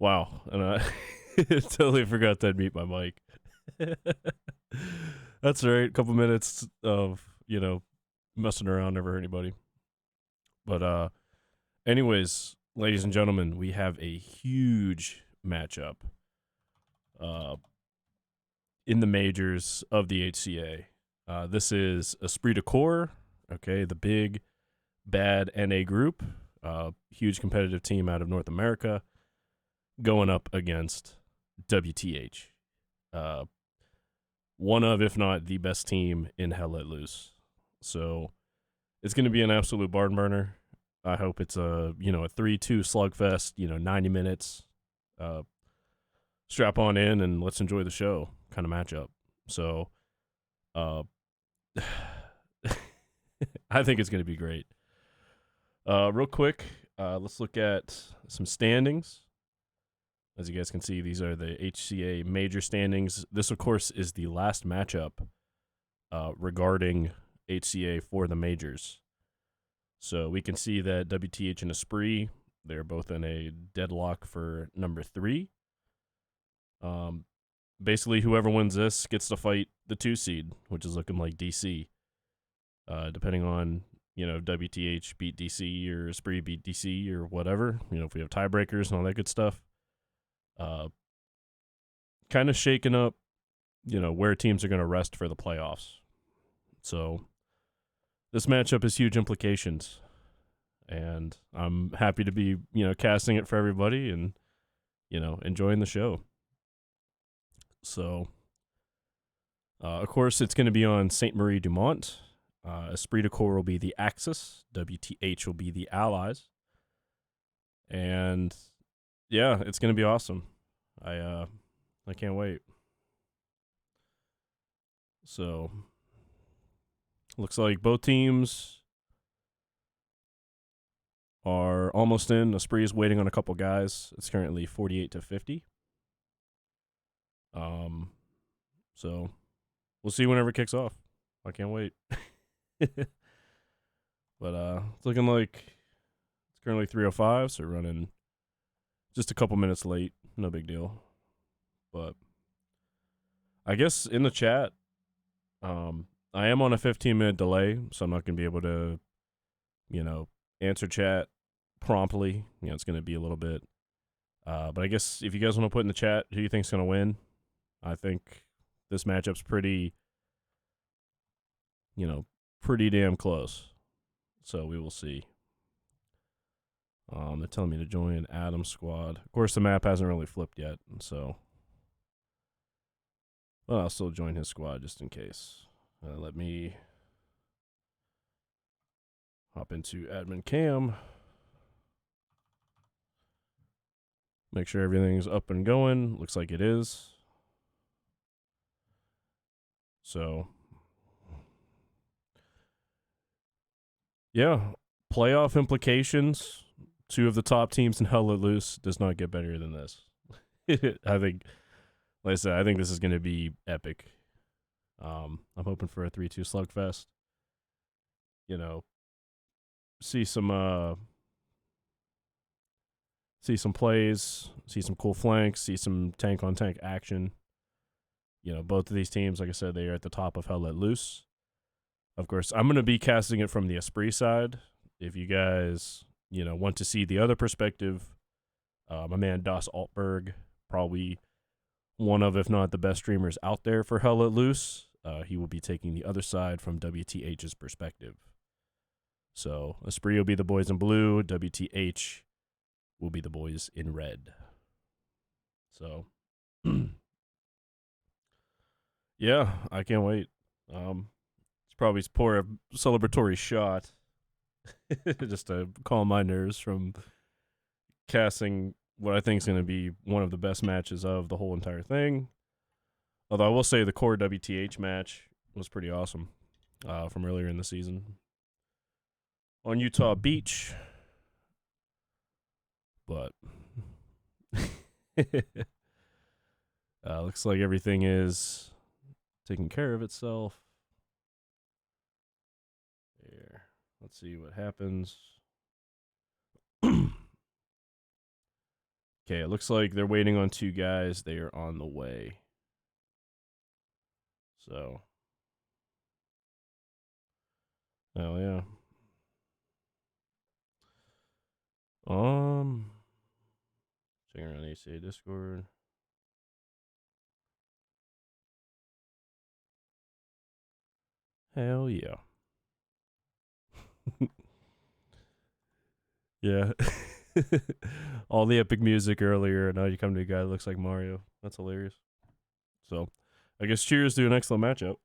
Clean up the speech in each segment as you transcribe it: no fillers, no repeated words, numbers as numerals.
Wow, and I totally forgot to mute my mic. That's all right. A couple minutes of messing around never hurt anybody. But anyways, ladies and gentlemen, we have a huge matchup in the majors of the HCA. This is Esprit de Corps, okay, the big bad NA group, huge competitive team out of North America, going up against WTH, one of, if not the best team in Hell Let Loose. So it's going to be an absolute barn burner. I hope it's a 3-2 slugfest, 90 minutes. Strap on in and let's enjoy the show kind of matchup. So I think it's going to be great. Real quick, let's look at some standings. As you guys can see, these are the HCA major standings. This, of course, is the last matchup regarding HCA for the majors. So we can see that WTH and Esprit, they're both in a deadlock for number 3. Basically, whoever wins this gets to fight the 2 seed, which is looking like DC. Depending on, WTH beat DC or Esprit beat DC or whatever, if we have tiebreakers and all that good stuff. Kind of shaking up, where teams are going to rest for the playoffs. So this matchup has huge implications, and I'm happy to be, casting it for everybody and, enjoying the show. So, of course, it's going to be on St. Marie Dumont. Esprit de Corps will be the Axis. WTH will be the Allies. And, yeah, it's going to be awesome. I can't wait. So, looks like both teams are almost in. Esprit is waiting on a couple guys. It's currently 48-50. So we'll see whenever it kicks off. I can't wait. But it's looking like it's currently 3:05, so we're running just a couple minutes late. No big deal. But I guess in the chat, I am on a 15-minute delay, so I'm not going to be able to, answer chat promptly. It's going to be a little bit. But I guess if you guys want to put in the chat who you think's going to win, I think this matchup's pretty damn close. So we will see. They're telling me to join Adam's squad. Of course, the map hasn't really flipped yet, so I'll still join his squad just in case. Let me hop into admin cam. Make sure everything's up and going. Looks like it is. So, yeah, playoff implications. 2 of the top teams in Hell Let Loose does not get better than this. I think, like I said, I think this is going to be epic. I'm hoping for a 3-2 slugfest. See some plays, see some cool flanks, see some tank on tank action. Both of these teams, like I said, they are at the top of Hell Let Loose. Of course, I'm going to be casting it from the Esprit side. If you guys, want to see the other perspective, my man Das Altberg, probably one of, if not the best streamers out there for Hell Let Loose. He will be taking the other side from WTH's perspective. So Esprit will be the boys in blue. WTH will be the boys in red. So, yeah, I can't wait. It's probably pour a celebratory shot just to calm my nerves from casting what I think is going to be one of the best matches of the whole entire thing. Although I will say the core WTH match was pretty awesome from earlier in the season on Utah Beach. But looks like everything is taking care of itself. There. Let's see what happens. Okay, it looks like they're waiting on 2 guys. They are on the way. So, oh yeah. Checking around HCA Discord. Hell yeah. Yeah. All the epic music earlier, and now you come to a guy that looks like Mario. That's hilarious. So, I guess cheers to an excellent matchup.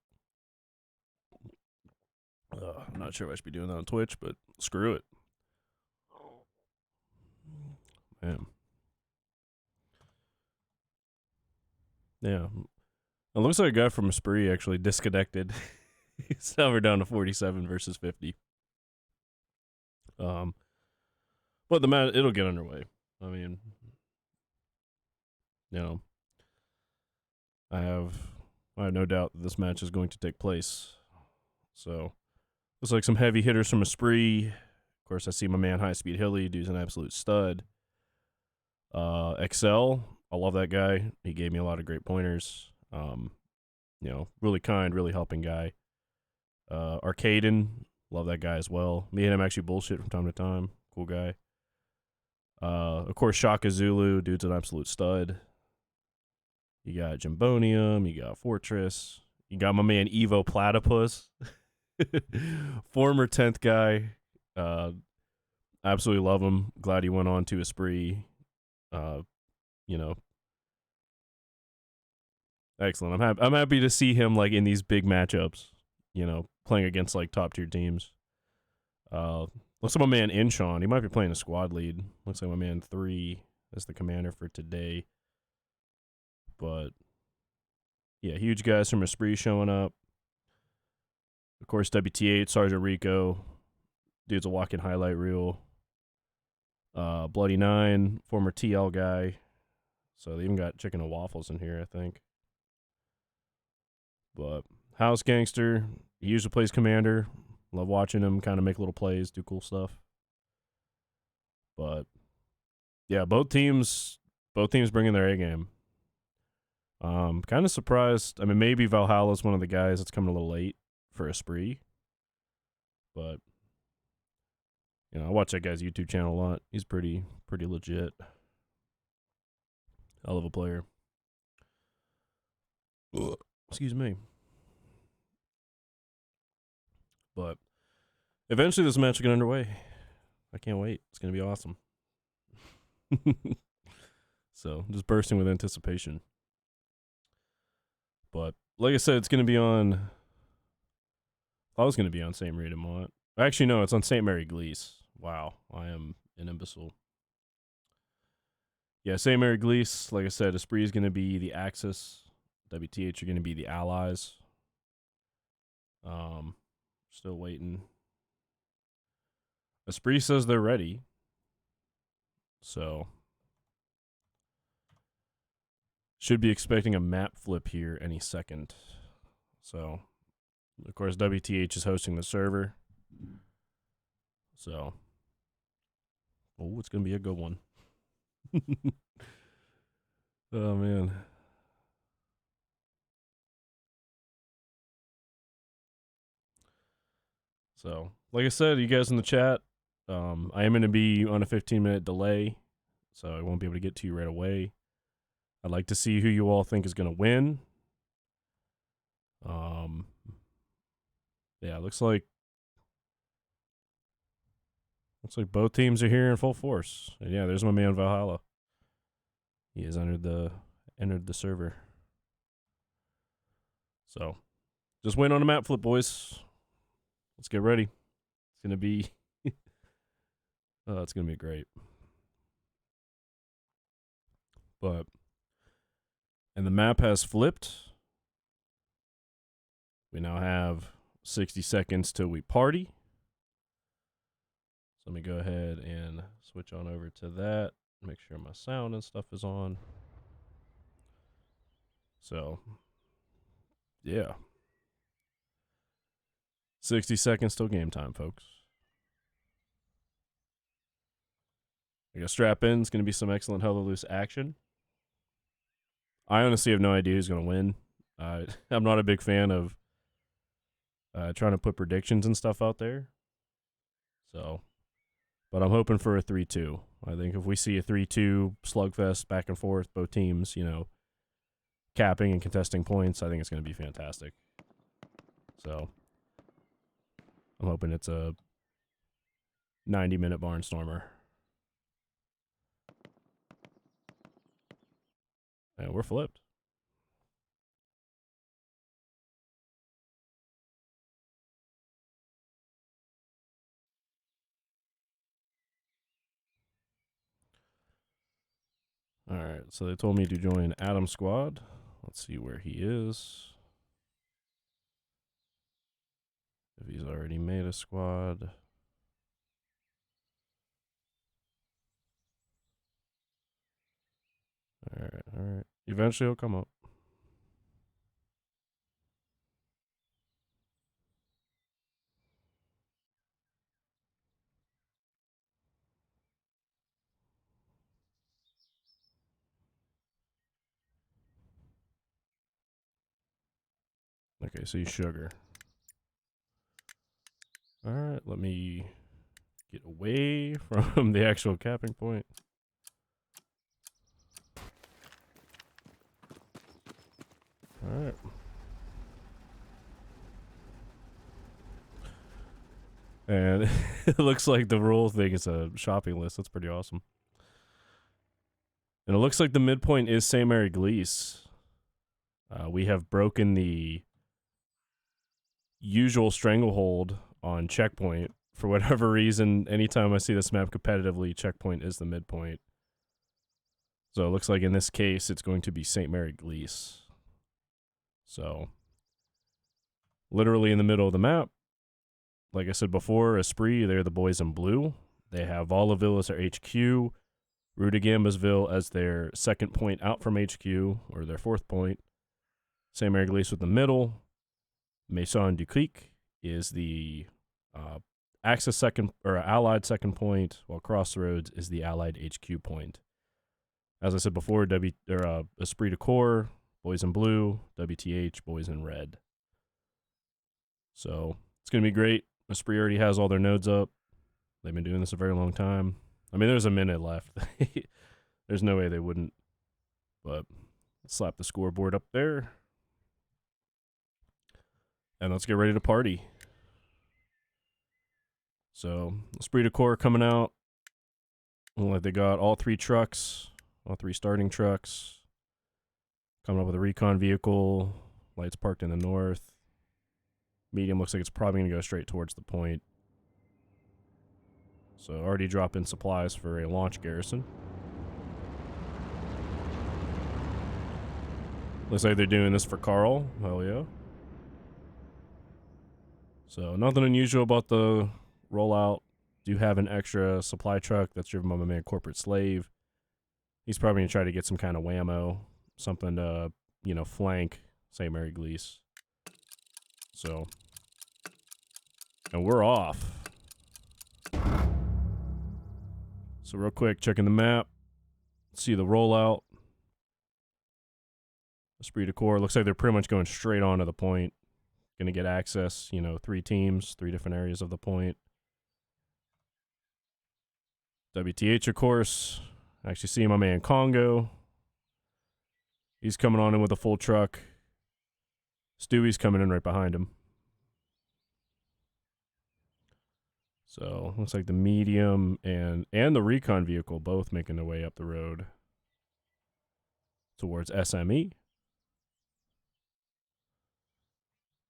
I'm not sure if I should be doing that on Twitch, but screw it. Man. Yeah. It looks like a guy from Spree actually disconnected. He's now we're down to 47 versus 50. But the match, it'll get underway. I mean, you know, I have no doubt that this match is going to take place. So, looks like some heavy hitters from a Spree. Of course, I see my man High Speed Hilly, dude's an absolute stud. Excel, I love that guy. He gave me a lot of great pointers. Really kind, really helping guy. Arcaden, love that guy as well. Me and him actually bullshit from time to time. Cool guy. Of course, Shaka Zulu, dude's an absolute stud. You got Jimbonium, you got Fortress, you got my man Evo Platypus, former 10th guy. Absolutely love him. Glad he went on to a Spree. Excellent. I'm happy to see him like in these big matchups. Playing against like top tier teams. Looks like my man Inchon. He might be playing a squad lead. Looks like my man 3 is the commander for today. But yeah, huge guys from Esprit showing up. Of course, WTH, Sergeant Rico. Dude's a walking highlight reel. Bloody Nine, former TL guy. So they even got chicken and waffles in here, I think. But House Gangster, he usually plays commander. Love watching him kind of make little plays, do cool stuff. But yeah, both teams bringing their A game. Kind of surprised. I mean, maybe Valhalla's one of the guys that's coming a little late for a Spree. But I watch that guy's YouTube channel a lot. He's pretty legit. Hell of a player. Ugh. Excuse me. But eventually this match will get underway. I can't wait. It's going to be awesome. So, just bursting with anticipation. But, like I said, it's going to be on... I was going to be on St. Marie de Mont. Actually, no, it's on St. Mary Glees. Wow, I am an imbecile. Yeah, St. Mary Glees, like I said, Esprit is going to be the Axis. WTH are going to be the Allies. Still waiting. Esprit says they're ready. So, should be expecting a map flip here any second. So, of course, WTH is hosting the server. So, it's going to be a good one. Oh, man. So, like I said, you guys in the chat, I am going to be on a 15-minute delay, so I won't be able to get to you right away. I'd like to see who you all think is going to win. Yeah, looks like both teams are here in full force. And yeah, there's my man Valhalla. He has entered the server. So, just wait on a map flip, boys. Let's get ready. It's gonna be, it's gonna be great. And the map has flipped. We now have 60 seconds till we party. So let me go ahead and switch on over to that. Make sure my sound and stuff is on. So, yeah. 60 seconds till game time, folks. I guess strap in. It's going to be some excellent hella loose action. I honestly have no idea who's going to win. I'm not a big fan of trying to put predictions and stuff out there. So, but I'm hoping for a 3-2. I think if we see a 3-2 slugfest back and forth, both teams, capping and contesting points, I think it's going to be fantastic. So, I'm hoping it's a 90-minute barnstormer. And we're flipped. All right, so they told me to join Adam's squad. Let's see where he is. If he's already made a squad. All right. Eventually he'll come up. Okay, so he's sugar. All right, let me get away from the actual capping point. All right. And it looks like the rule thing is a shopping list. That's pretty awesome. And it looks like the midpoint is St. Mary Glees. We have broken the usual stranglehold on checkpoint. For whatever reason, anytime I see this map competitively, checkpoint is the midpoint. So it looks like in this case, it's going to be St. Mary Glees. So, literally in the middle of the map. Like I said before, Esprit, they're the boys in blue. They have Vollaville as their HQ, Rudagambasville as their second point out from HQ, or their fourth point. St. Mary Glees with the middle. Maison du Cric is the Axis second or Allied second point, while Crossroads is the Allied HQ point. As I said before, Esprit de Corps, boys in blue, WTH, boys in red. So it's going to be great. Esprit already has all their nodes up. They've been doing this a very long time. I mean, there's a minute left. There's no way they wouldn't. But let's slap the scoreboard up there. And let's get ready to party. So, Esprit de Corps coming out. Like they got all three trucks, all three starting trucks. Coming up with a recon vehicle. Lights parked in the north. Medium looks like it's probably going to go straight towards the point. So, already dropped in supplies for a launch garrison. Looks like they're doing this for Carl. Hell yeah. So, nothing unusual about the rollout. Do have an extra supply truck that's driven by my man Corporate Slave. He's probably going to try to get some kind of whammo. Something to, flank St. Mary Glees. So, and we're off. So real quick, checking the map. See the rollout. Esprit de Corps. Looks like they're pretty much going straight on to the point. Going to get access, 3 teams, 3 different areas of the point. WTH, of course. Actually see my man Congo. He's coming on in with a full truck. Stewie's coming in right behind him. So, looks like the medium and the recon vehicle both making their way up the road towards SME.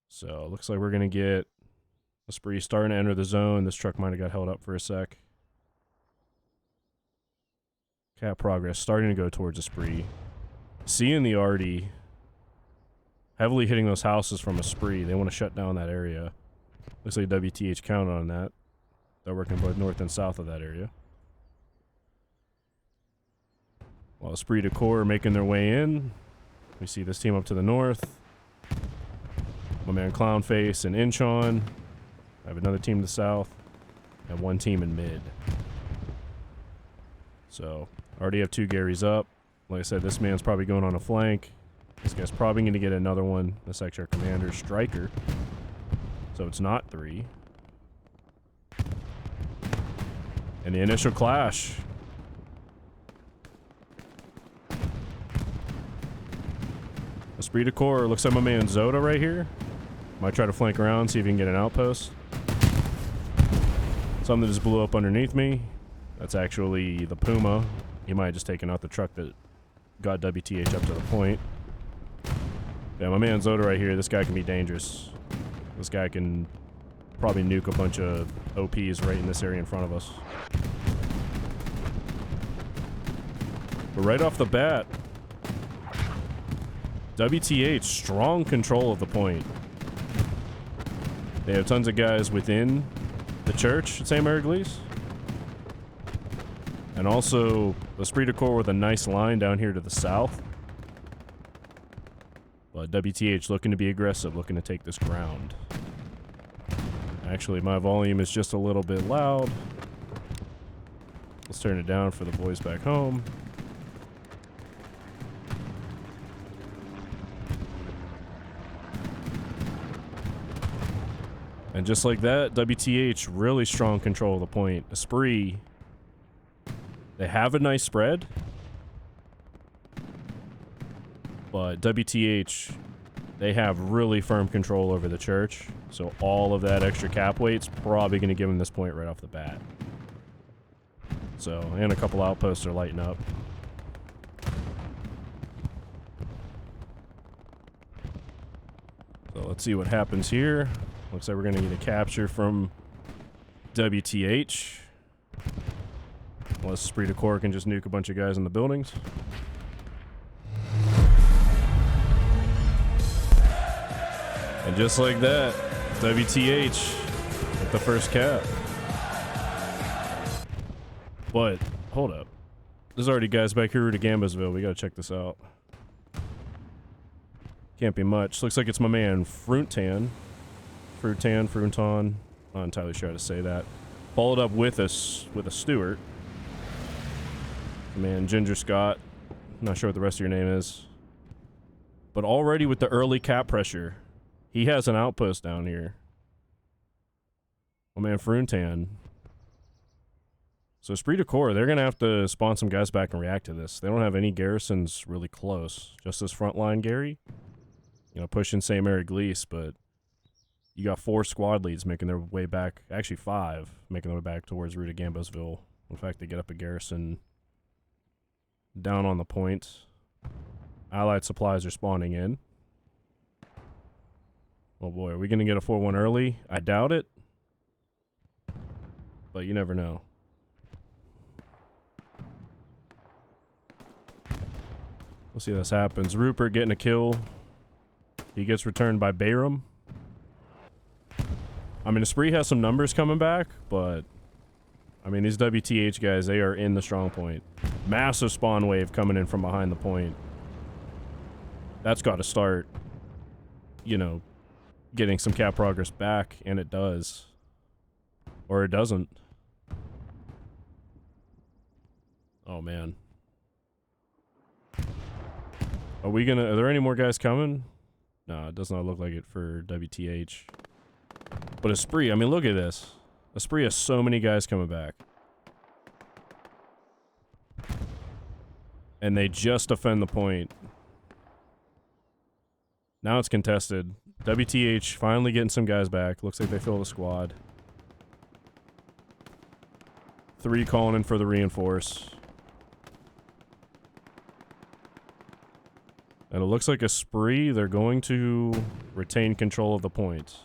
So, looks like we're going to get Esprit starting to enter the zone. This truck might have got held up for a sec. Cap progress starting to go towards Esprit. Seeing the Artie heavily hitting those houses from Esprit. They want to shut down that area. Looks like WTH counted on that. They're working both north and south of that area. While Esprit de Corps making their way in. We see this team up to the north. My man Clownface and Inchon. I have another team to the south. And one team in mid. So, already have 2 Garys up. Like I said, this man's probably going on a flank. This guy's probably going to get another one. This actually our commander, Striker. So it's not 3. And the initial clash. Esprit de Corps. Looks like my man Zoda right here. Might try to flank around, see if he can get an outpost. Something just blew up underneath me. That's actually the Puma. He might have just taken out the truck that got WTH up to the point. Yeah, my man Zoda right here. This guy can be dangerous. This guy can probably nuke a bunch of OPs right in this area in front of us. But right off the bat, WTH, strong control of the point. They have tons of guys within the church at St. Mary-Glise. And also, Esprit de Corps with a nice line down here to the south. But WTH looking to be aggressive, looking to take this ground. Actually, my volume is just a little bit loud. Let's turn it down for the boys back home. And just like that, WTH, really strong control of the point. Esprit, they have a nice spread. But WTH, they have really firm control over the church. So all of that extra cap weight's probably going to give them this point right off the bat. So, and a couple outposts are lighting up. So let's see what happens here. Looks like we're going to get a capture from WTH. Unless Esprit de Corps can just nuke a bunch of guys in the buildings. And just like that, WTH with the first cap. But, hold up. There's already guys back here to Gambasville. We gotta check this out. Can't be much. Looks like it's my man, Fruntan. Frunton. Not entirely sure how to say that. Followed up with a Stewart. Man, Ginger Scott. Not sure what the rest of your name is. But already with the early cap pressure, he has an outpost down here. My man, Fruntan. So Esprit de Corps, they're going to have to spawn some guys back and react to this. They don't have any garrisons really close. Just this frontline Gary. You know, pushing St. Mary-Glise, but you got 4 squad leads making their way back. Actually 5 making their way back towards Rue de Gambasville. In fact, they get up a garrison down on the point. Allied supplies are spawning in. Oh boy, are we going to get a 4-1 early? I doubt it. But you never know. We'll see how this happens. Rupert getting a kill. He gets returned by Bayram. I mean, Esprit has some numbers coming back, but I mean, these WTH guys, they are in the strong point. Massive spawn wave coming in from behind the point. That's got to start, you know, getting some cap progress back, and it does. Or it doesn't. Oh, man. Are there any more guys coming? No, it does not look like it for WTH. But Esprit, I mean, look at this. Esprit has so many guys coming back. And they just defend the point. Now it's contested. WTH finally getting some guys back. Looks like they filled the squad. 3 calling in for the reinforce. And it looks like Esprit, they're going to retain control of the point.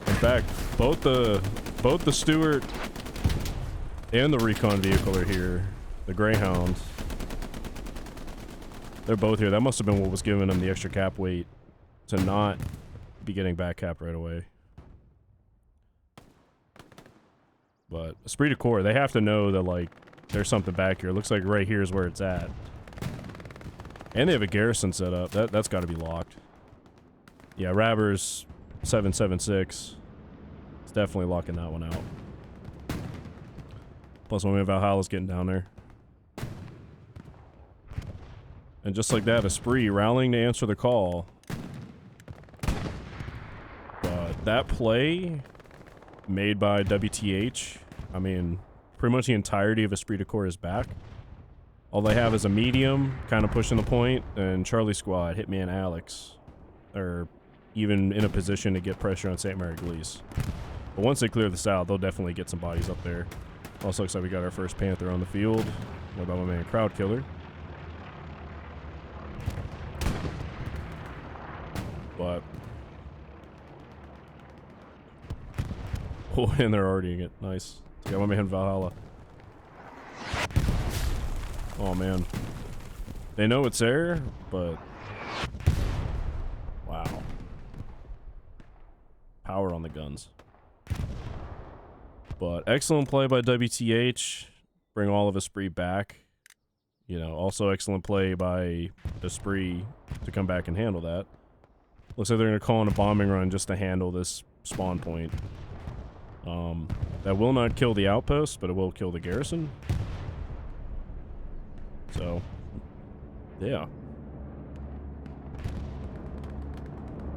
In fact, both the Stewart and the recon vehicle are here. The Greyhound. They're both here. That must have been what was giving them the extra cap weight to not be getting back cap right away. But Esprit de Corps, they have to know that, like, there's something back here. It looks like right here is where it's at. And they have a garrison set up. That's got to be locked. Yeah, Rabbers 776. It's definitely locking that one out. Plus, my man Valhalla's getting down there. And just like that, Esprit rallying to answer the call. But that play made by WTH, I mean, pretty much the entirety of Esprit de Corps is back. All they have is a medium, kind of pushing the point, and Charlie Squad, Hitman Alex, are even in a position to get pressure on St. Mary Glees. But once they clear this out, they'll definitely get some bodies up there. Also looks like we got our first Panther on the field. What about my man Crowd Killer? But... oh, and they're already in it. Nice. Got my man Valhalla. Oh, man. They know it's there, but... wow. Power on the guns. But excellent play by WTH. Bring all of Esprit back. You know, also excellent play by Esprit to come back and handle that. Looks like they're going to call in a bombing run just to handle this spawn point. That will not kill the outpost, but it will kill the garrison. So, yeah.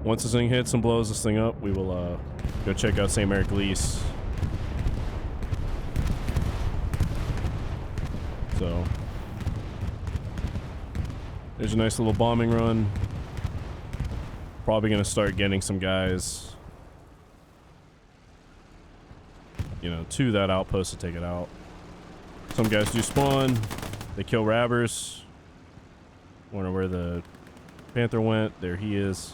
Once this thing hits and blows this thing up, we will go check out St. Mary Glees. So, there's a nice little bombing run. Probably going to start getting some guys, you know, to that outpost to take it out. Some guys do spawn. They kill Rabbers. Wonder where the Panther went. There he is.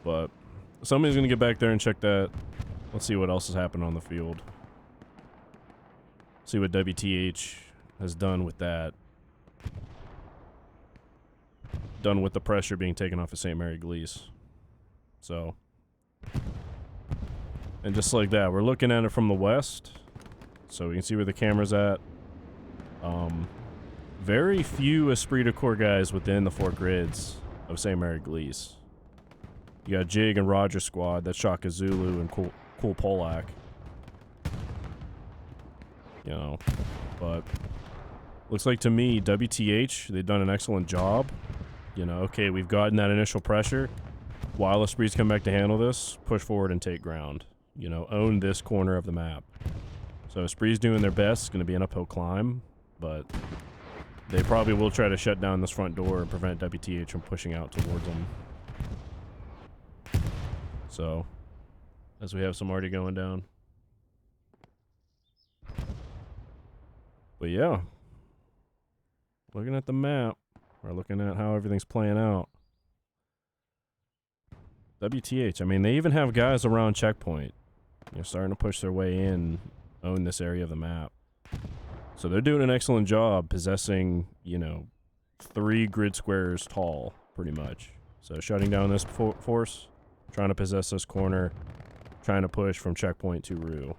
But somebody's going to get back there and check that. Let's see what else has happened on the field. See what WTH has done with that. Done with the pressure being taken off of St. Mary Glees. So. And just like that, we're looking at it from the west. So we can see where the camera's at. Very few Esprit de Corps guys within the 4 grids of St. Mary Glees. You got Jig and Roger Squad, that's Shaka Zulu and Cool Polak. You know, but looks like to me, WTH, they've done an excellent job. You know, okay, we've gotten that initial pressure. While Esprit's come back to handle this, push forward and take ground. You know, own this corner of the map. So Esprit's doing their best. It's going to be an uphill climb, but they probably will try to shut down this front door and prevent WTH from pushing out towards them. So, as we have some already going down. But yeah, looking at the map, or looking at how everything's playing out. WTH, I mean, they even have guys around checkpoint. They're starting to push their way in, own this area of the map. So they're doing an excellent job possessing, you know, 3 grid squares tall, pretty much. So shutting down this force, trying to possess this corner, trying to push from checkpoint to Rue.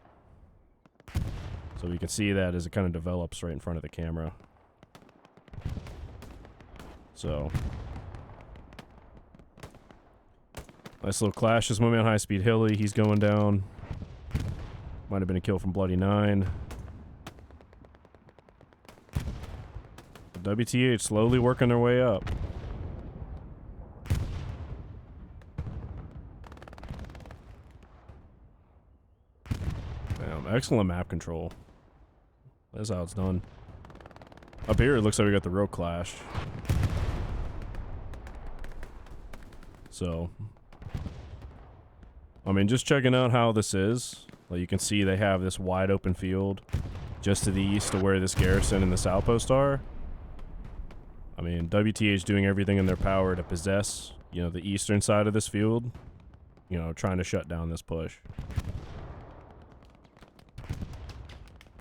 So we can see that as it kind of develops right in front of the camera. So, nice little clash. This moment on High Speed Hilly, he's going down. Might have been a kill from Bloody 9. WTH slowly working their way up. Damn, excellent map control. That's how it's done. Up here, it looks like we got the road clash. So, I mean, just checking out how this is. Like, you can see they have this wide open field just to the east of where this garrison and this outpost are. I mean, WTH doing everything in their power to possess, you know, the eastern side of this field. You know, trying to shut down this push.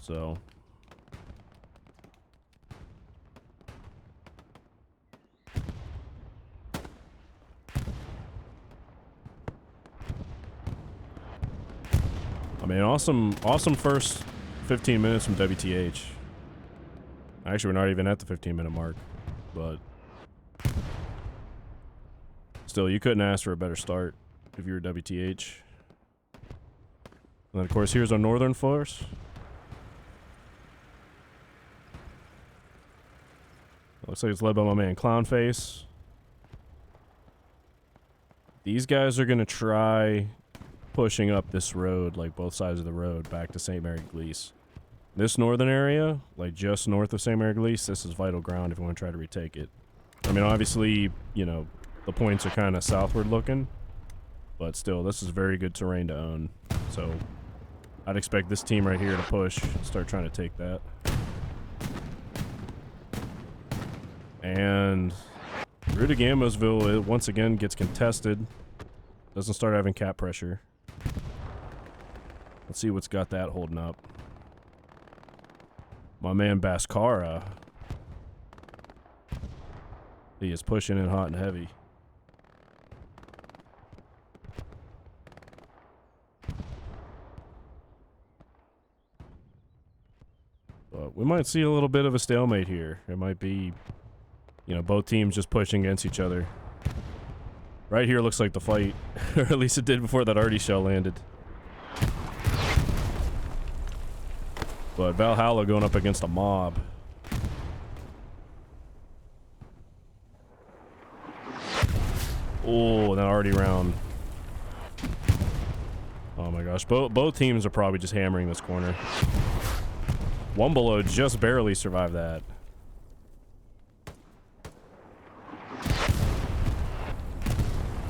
So, I mean, awesome first 15 minutes from WTH. Actually, we're not even at the 15-minute mark, but still, you couldn't ask for a better start if you were WTH. And then, of course, here's our northern force. Looks like it's led by my man Clownface. These guys are going to try pushing up this road, like both sides of the road, back to St. Mary Glees. This northern area, like just north of St. Mary Glees, this is vital ground if you want to try to retake it. I mean, obviously, you know, the points are kind of southward looking, but still, this is very good terrain to own. So I'd expect this team right here to push, start trying to take that. And Rue de Gamosville, it once again gets contested. Doesn't start having cap pressure. Let's see what's got that holding up. My man Bascara. He is pushing in hot and heavy. But we might see a little bit of a stalemate here. It might be, you know, both teams just pushing against each other. Right here looks like the fight. Or at least it did before that arty shell landed. But Valhalla going up against a mob. Oh, that arty round. Oh my gosh. Both teams are probably just hammering this corner. One below just barely survived that.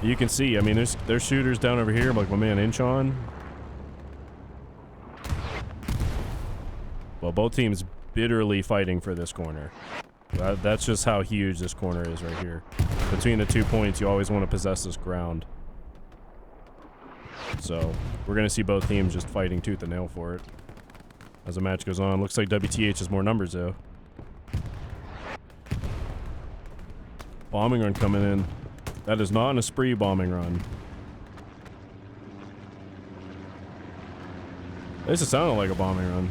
You can see, I mean, there's shooters down over here, like my man Inchon. Well, both teams bitterly fighting for this corner. That's just how huge this corner is right here. Between the 2 points, you always want to possess this ground. So, we're going to see both teams just fighting tooth and nail for it. As the match goes on. Looks like WTH has more numbers, though. Bombing run coming in. That is not an Esprit bombing run. At least it sounded like a bombing run.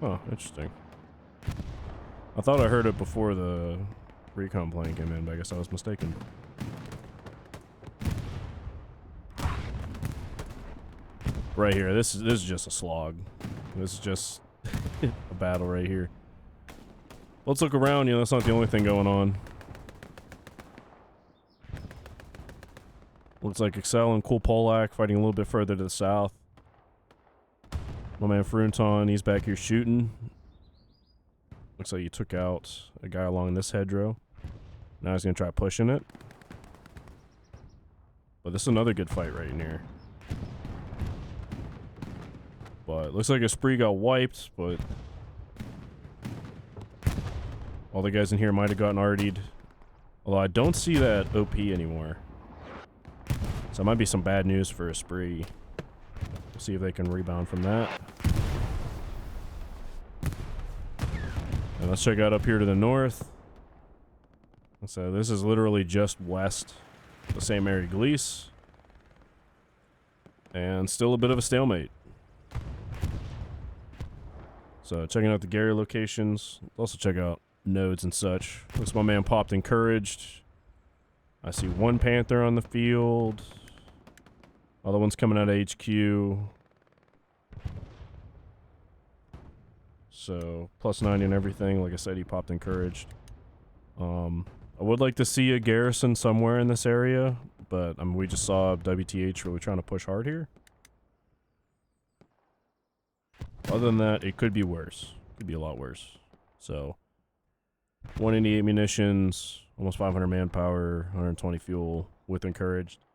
Oh, interesting. I thought I heard it before the recon plane came in, but I guess I was mistaken. Right here, this is just a slog. This is just a battle right here. Let's look around, you know, that's not the only thing going on. Looks like Excel and Cool Polak fighting a little bit further to the south. My man Frunton, he's back here shooting. Looks like he took out a guy along this hedgerow. Now he's going to try pushing it. But this is another good fight right in here. But looks like Esprit got wiped, but all the guys in here might have gotten artied. Although I don't see that OP anymore. So it might be some bad news for Esprit. We'll see if they can rebound from that. And let's check out up here to the north. So this is literally just west of St. Mary Glees. And still a bit of a stalemate. So checking out the Gary locations. Also check out nodes and such. Looks my man popped encouraged. I see one Panther on the field. Other one's coming out of HQ. So plus 90 and everything. Like I said, he popped encouraged. I would like to see a garrison somewhere in this area, but I mean, we just saw WTH really trying to push hard here. Other than that, it could be worse. Could be a lot worse. So 188 munitions, almost 500 manpower, 120 fuel with encouraged.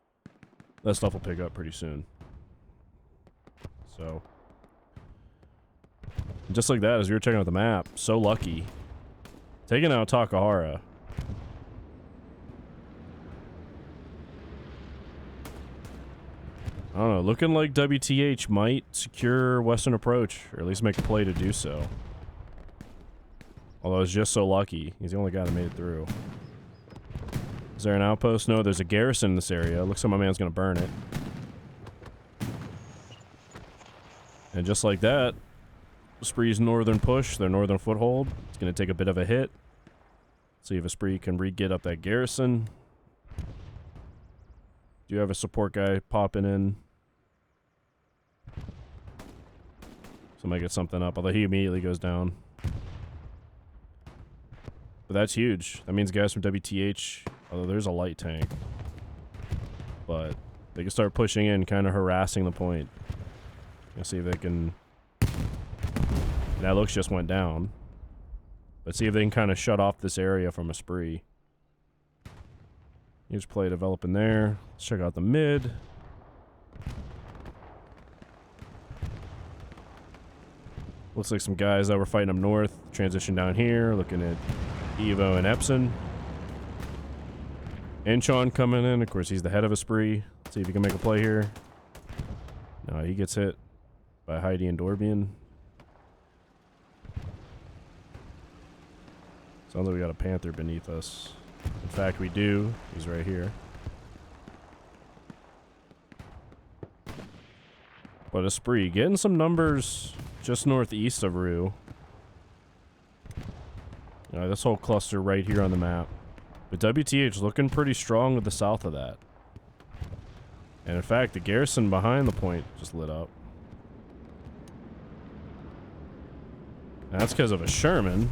That stuff will pick up pretty soon. So just like that, as we were checking out the map, so lucky. Taking out Takahara. I don't know, looking like WTH might secure Western Approach, or at least make a play to do so. Although it's just so lucky. He's the only guy that made it through. Is there an outpost? No, there's a garrison in this area. Looks like my man's gonna burn it. And just like that, Esprit's northern push, their northern foothold, it's gonna take a bit of a hit. See if Esprit can re-get up that garrison. Do you have a support guy popping in? Somebody get something up, although he immediately goes down. But that's huge. That means guys from WTH, although there's a light tank. But they can start pushing in, kind of harassing the point. Let's see if they can... That looks just went down. Let's see if they can kind of shut off this area from a spree. Huge play developing there. Let's check out the mid. Looks like some guys that were fighting up north. Transition down here. Looking at Evo and Epson. Inchon coming in. Of course, he's the head of a spree. Let's see if he can make a play here. No, he gets hit by Heidi and Dorbian. Sounds like we got a Panther beneath us. In fact, we do. He's right here. But a spree. Getting some numbers just northeast of Rue. This whole cluster right here on the map. But WTH looking pretty strong to the south of that. And in fact, the garrison behind the point just lit up. And that's because of a Sherman.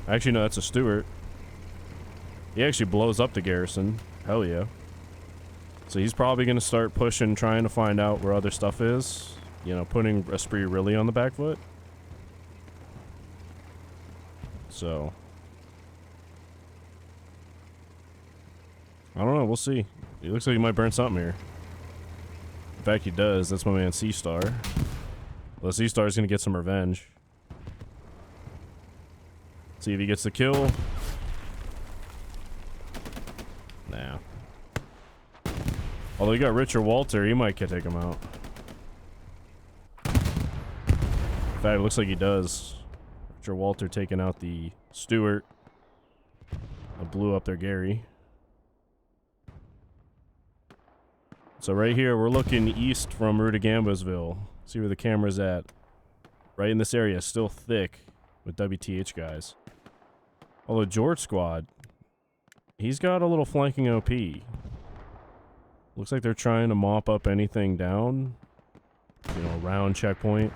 Actually, no, that's a Stuart. He actually blows up the garrison. Hell yeah. So he's probably going to start pushing, trying to find out where other stuff is. You know, putting a spree really on the back foot. So... I don't know, we'll see. He looks like he might burn something here. In fact, he does. That's my man C-Star. Well, C-Star is going to get some revenge. See if he gets the kill. Nah. Although you got Richard Walter, he might take him out. In fact, it looks like he does. Richard Walter taking out the Stuart. I blew up their Gary. So right here, we're looking east from Rudagambosville. See where the camera's at. Right in this area, still thick with WTH guys. Although George Squad, he's got a little flanking OP. Looks like they're trying to mop up anything down. You know, around checkpoint.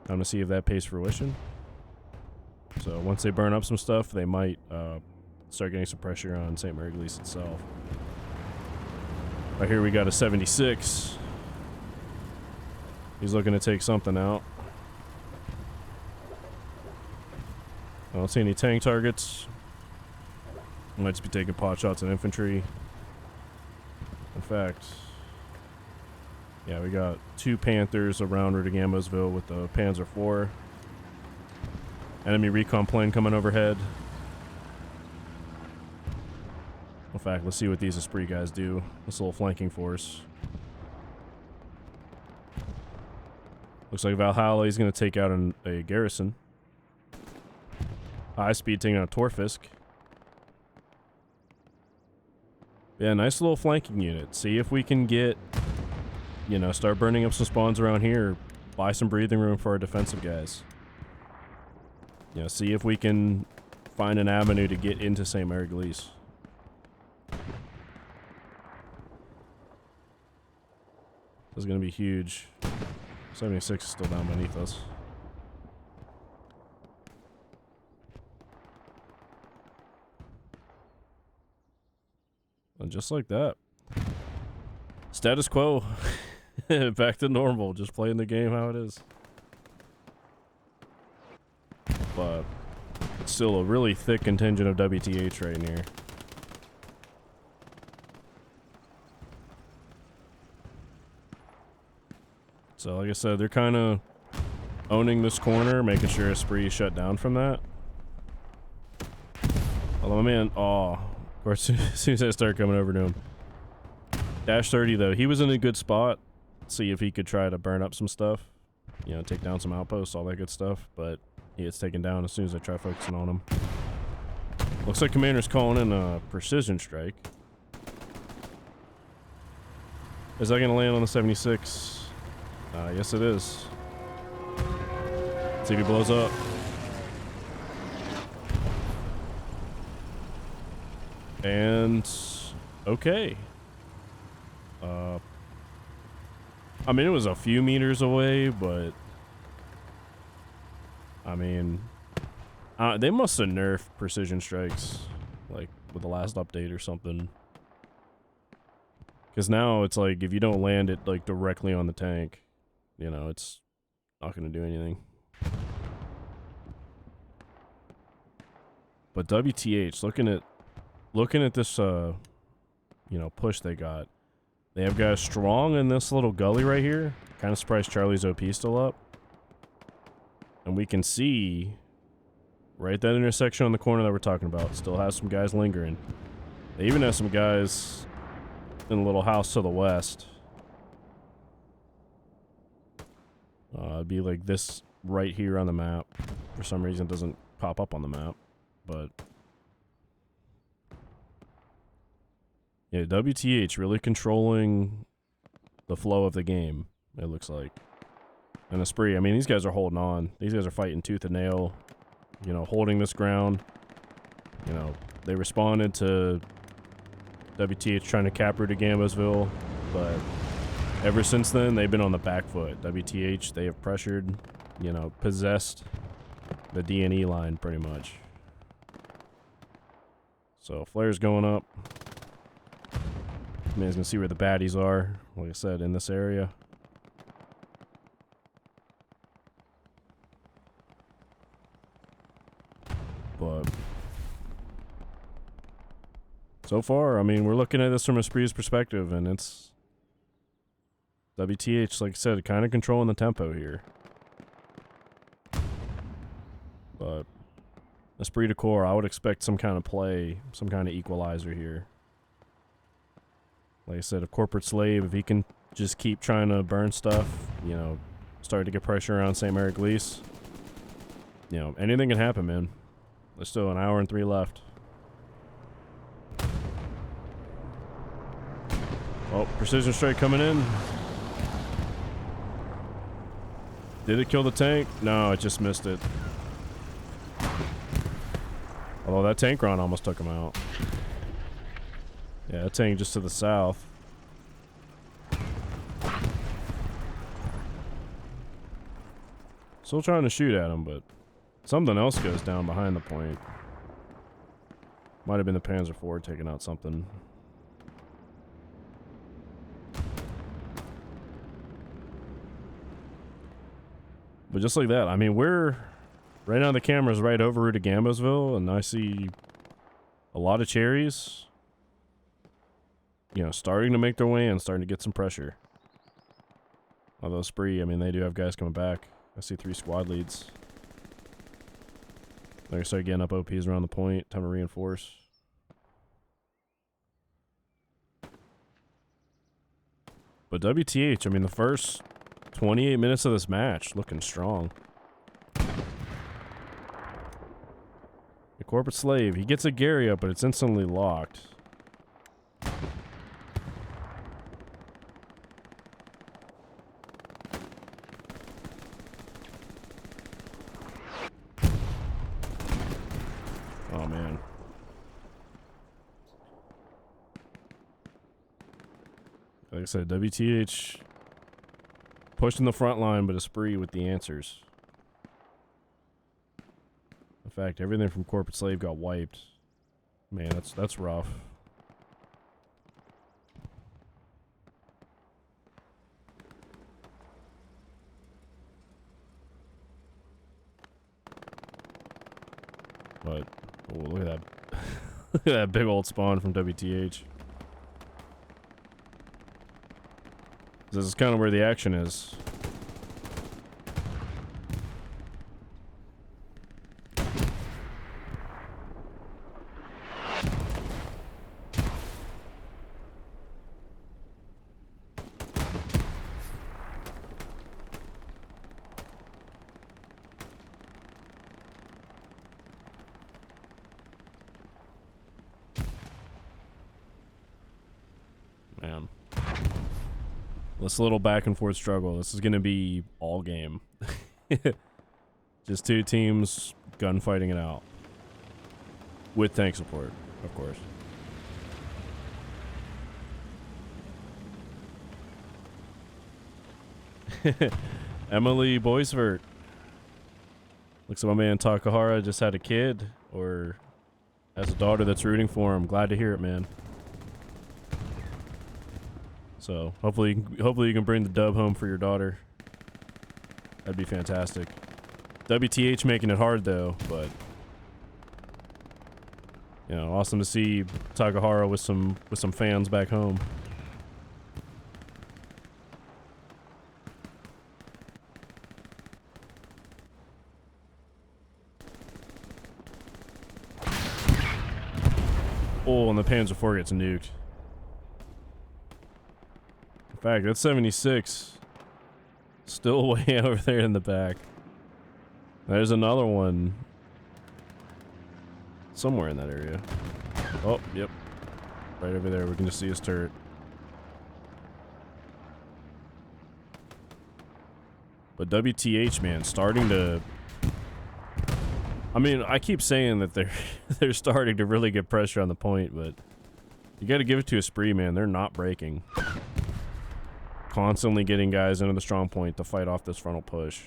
Time to see if that pays fruition. So once they burn up some stuff, they might start getting some pressure on St. Mary-Glise itself. Right here we got a 76. He's looking to take something out. I don't see any tank targets. Might just be taking pot shots at infantry. In fact, yeah, we got 2 Panthers around Rudagambosville with the Panzer IV. Enemy recon plane coming overhead. In fact, let's see what these Esprit guys do. This little flanking force. Looks like Valhalla is going to take out a garrison. High speed taking out a Torfisk. Yeah, nice little flanking unit. See if we can get, you know, start burning up some spawns around here. Buy some breathing room for our defensive guys. You know, see if we can find an avenue to get into St. Mary-Glise. This is going to be huge. 76 is still down beneath us. And just like that. Status quo. Back to normal. Just playing the game how it is. But it's still a really thick contingent of WTH right in here. So like I said, they're kind of owning this corner, making sure Esprit is shut down from that. Although my man, of course, as soon as I start coming over to him. Dash 30 though, he was in a good spot. See if he could try to burn up some stuff. You know, take down some outposts, all that good stuff. But he gets taken down as soon as I try focusing on him. Looks like Commander's calling in a precision strike. Is that going to land on the 76? Yes it is. See if he blows up. And okay. I mean, it was a few meters away, but I mean, they must have nerfed precision strikes, like, with the last update or something. Because now it's like, if you don't land it, like, directly on the tank, you know, it's not going to do anything. But WTH, looking at this, you know, push they got. They have guys strong in this little gully right here. Kind of surprised Charlie's OP still up. And we can see right that intersection on the corner that we're talking about still has some guys lingering. They even have some guys in a little house to the west. It'd be like this right here on the map. For some reason it doesn't pop up on the map. But yeah, WTH really controlling the flow of the game, it looks like. And Esprit, I mean, these guys are holding on. These guys are fighting tooth and nail, you know, holding this ground. You know, they responded to WTH trying to cap route to Gambosville, but ever since then, they've been on the back foot. WTH, they have pressured, you know, possessed the D&E line pretty much. So, flares going up. Man's gonna see where the baddies are, like I said, in this area. But so far, I mean, we're looking at this from Esprit's perspective, and it's WTH, like I said, kind of controlling the tempo here. But Esprit de Corps, I would expect some kind of play, some kind of equalizer here. Like I said, if Corporate Slave, if he can just keep trying to burn stuff, you know, start to get pressure around St. Mary Glees, you know, anything can happen, man. There's still an hour and 3 left. Oh, precision strike coming in. Did it kill the tank? No, it just missed it. Although that tank run almost took him out. Yeah, that tank just to the south. Still trying to shoot at him, but something else goes down behind the point. Might have been the Panzer IV taking out something. But just like that, I mean, we're... Right now the camera's right over Route to Gambosville, and I see a lot of cherries, you know, starting to make their way in, starting to get some pressure. Although Spree, I mean, they do have guys coming back. I see 3 squad leads. They're gonna start getting up OPs around the point. Time to reinforce. But WTH, I mean, the first 28 minutes of this match looking strong. The Corporate Slave, he gets a Gary up, but it's instantly locked. Oh, man. Like I said, WTH pushing the front line, but Esprit with the answers. In fact, everything from Corporate Slave got wiped. Man, that's rough. But oh, look at that. Look at that big old spawn from WTH. This is kind of where the action is. Man. This little back and forth struggle. This is going to be all game. Just 2 teams gunfighting it out. With tank support, of course. Emily Boisvert. Looks like my man Takahara just had a kid or has a daughter that's rooting for him. Glad to hear it, man. So hopefully you can bring the dub home for your daughter. That'd be fantastic. WTH making it hard though, but you know, awesome to see Takahara with some fans back home. Oh, and the Panzer IV gets nuked. In fact, that's 76. Still way over there in the back. There's another one. Somewhere in that area. Oh, yep. Right over there, we can just see his turret. But WTH, man, starting to... I mean, I keep saying that they're starting to really get pressure on the point, but you got to give it to Esprit, man. They're not breaking. Constantly getting guys into the strong point to fight off this frontal push.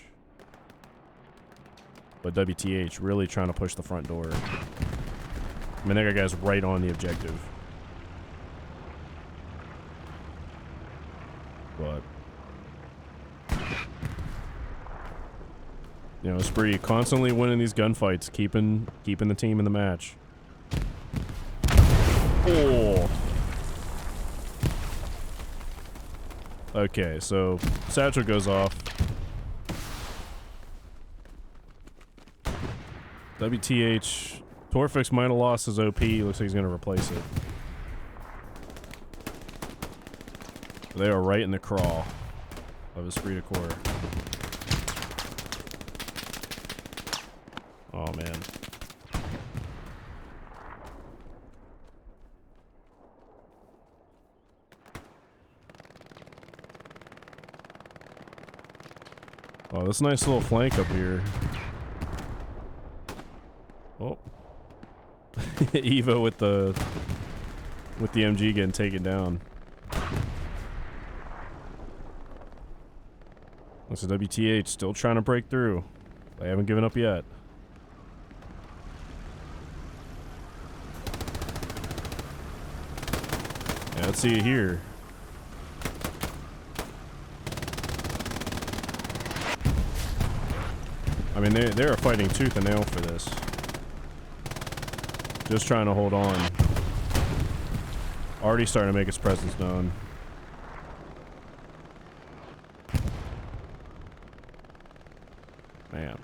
But WTH really trying to push the front door. I mean, that guy's right on the objective. But you know, Esprit constantly winning these gunfights, keeping the team in the match. Oh. Okay, so Satchel goes off. WTH, Torfix might have lost his OP. Looks like he's gonna replace it. They are right in the craw of Esprit de Corps. Oh man. Oh, this nice little flank up here. Oh. Evo with the MG getting taken down. Looks like WTH still trying to break through. They haven't given up yet. Yeah, let's see it here. I mean, they are fighting tooth and nail for this. Just trying to hold on. Already starting to make his presence known. Man.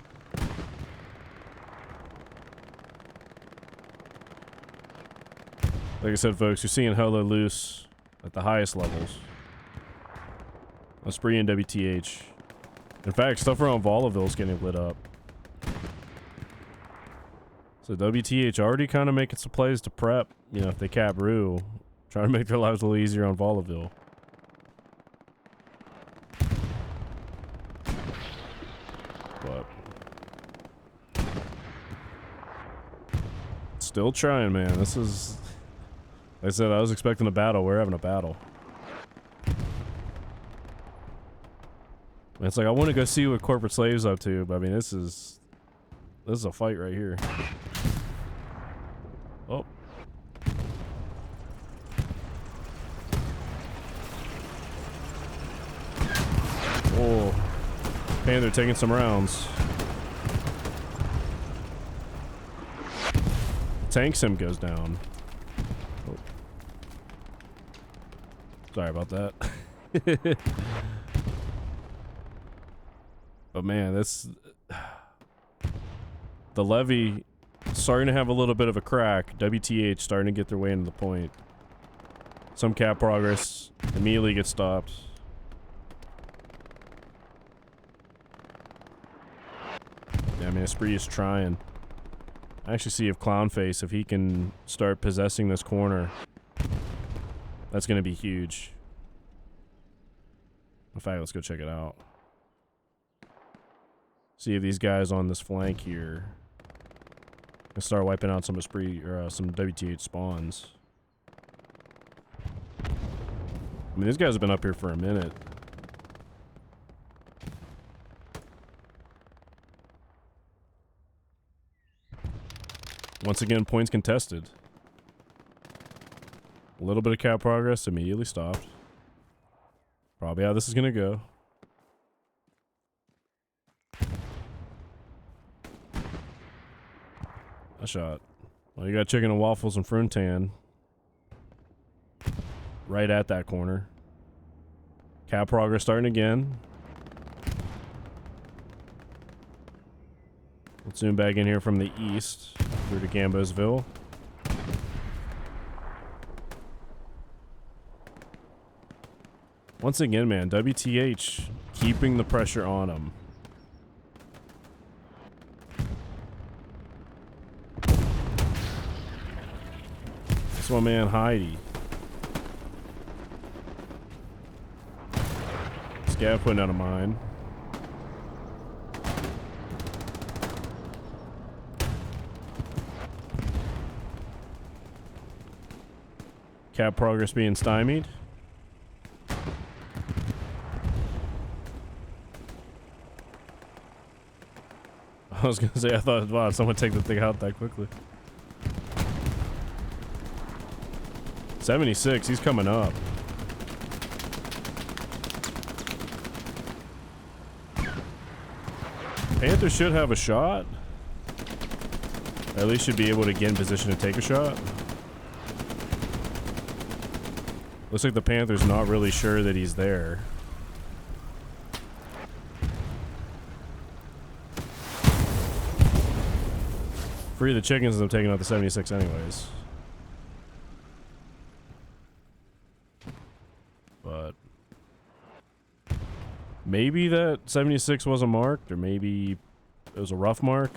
Like I said, folks, you're seeing Hella loose at the highest levels. Esprit and WTH. In fact, stuff around Vollaville is getting lit up. So WTH already kind of making some plays to prep, you know, if they cap Rue. Trying to make their lives a little easier on Vollaville. But still trying, man. This is... Like I said, I was expecting a battle. We're having a battle. It's like, I want to go see what Corporate Slave's up to, but I mean, this is a fight right here. Oh. Oh. Panther taking some rounds. Tank sim goes down. Oh. Sorry about that. But man, this... The levy starting to have a little bit of a crack. WTH starting to get their way into the point. Some cap progress. Immediately gets stopped. Yeah, I mean, Esprit is trying. I actually see if Clownface, if he can start possessing this corner, that's going to be huge. In fact, let's go check it out. See if these guys on this flank here can start wiping out some Esprit or some WTH spawns. I mean, these guys have been up here for a minute. Once again, points contested. A little bit of cap progress, immediately stopped. Probably how this is going to go. A shot. Well, you got chicken and waffles and Fruntan. Right at that corner. Cap progress starting again. Let's zoom back in here from the east through to Gambosville. Once again, man, WTH keeping the pressure on them. That's my man Heidi. Scav putting out a mine. Cap progress being stymied. I was gonna say, I thought, wow, someone take the thing out that quickly. 76, he's coming up. Panthers should have a shot. Or at least should be able to get in position to take a shot. Looks like the Panthers not really sure that he's there. Free the chickens, I'm taking out the 76 anyways. But maybe that 76 wasn't marked, or maybe it was a rough mark.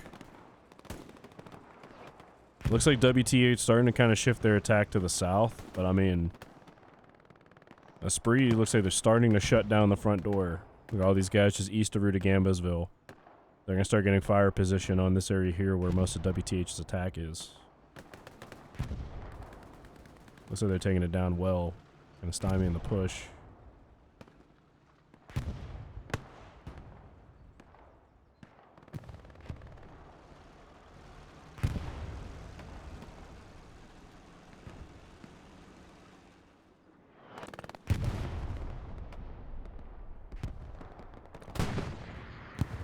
Looks like WTH starting to kind of shift their attack to the south, but I mean, Esprit looks like they're starting to shut down the front door. Look at all these guys just east of Route of Gambosville. They're going to start getting fire position on this area here where most of WTH's attack is. Looks like they're taking it down well. Going to stymie in the push.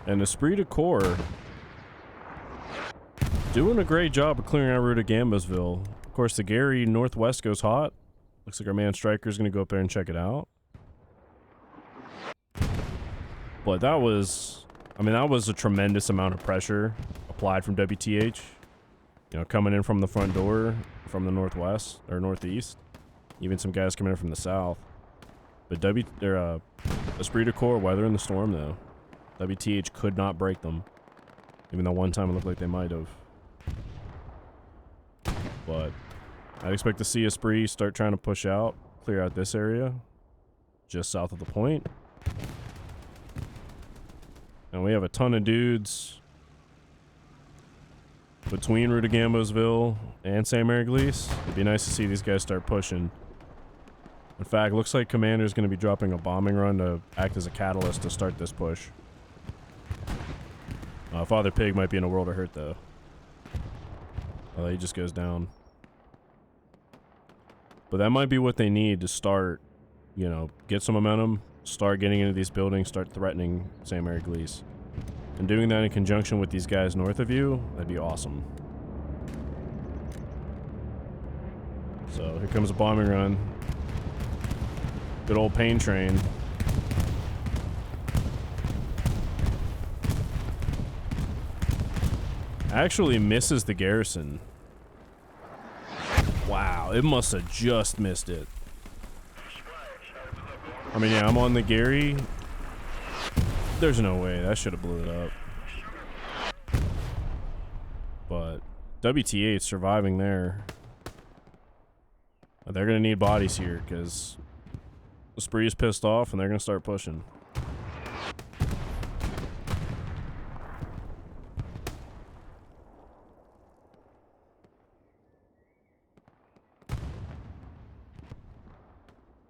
And Esprit de Corps doing a great job of clearing out Route of Gambosville. Of course, the Gary Northwest goes hot. Looks like our man Striker's going to go up there and check it out. But that was, I mean, that was a tremendous amount of pressure applied from WTH. You know, coming in from the front door from the northwest or northeast. Even some guys coming in from the south. But Esprit de Corps weathering the storm though. WTH could not break them. Even though one time it looked like they might have. But I'd expect to see Esprit start trying to push out, clear out this area. Just south of the point. And we have a ton of dudes between Route of Gambosville and St. Mary Glees. It'd be nice to see these guys start pushing. In fact, looks like Commander's going to be dropping a bombing run to act as a catalyst to start this push. Father Pig might be in a world of hurt, though. Oh, he just goes down. But that might be what they need to start, you know, get some momentum, start getting into these buildings, start threatening St. Mary Glees. And doing that in conjunction with these guys north of you, that'd be awesome. So, here comes a bombing run. Good old pain train. Actually misses the garrison. Wow, it must have just missed it. I mean, yeah, I'm on the Gary. There's no way. That should have blew it up. But WTH surviving there. They're going to need bodies here because Esprit is pissed off and they're going to start pushing.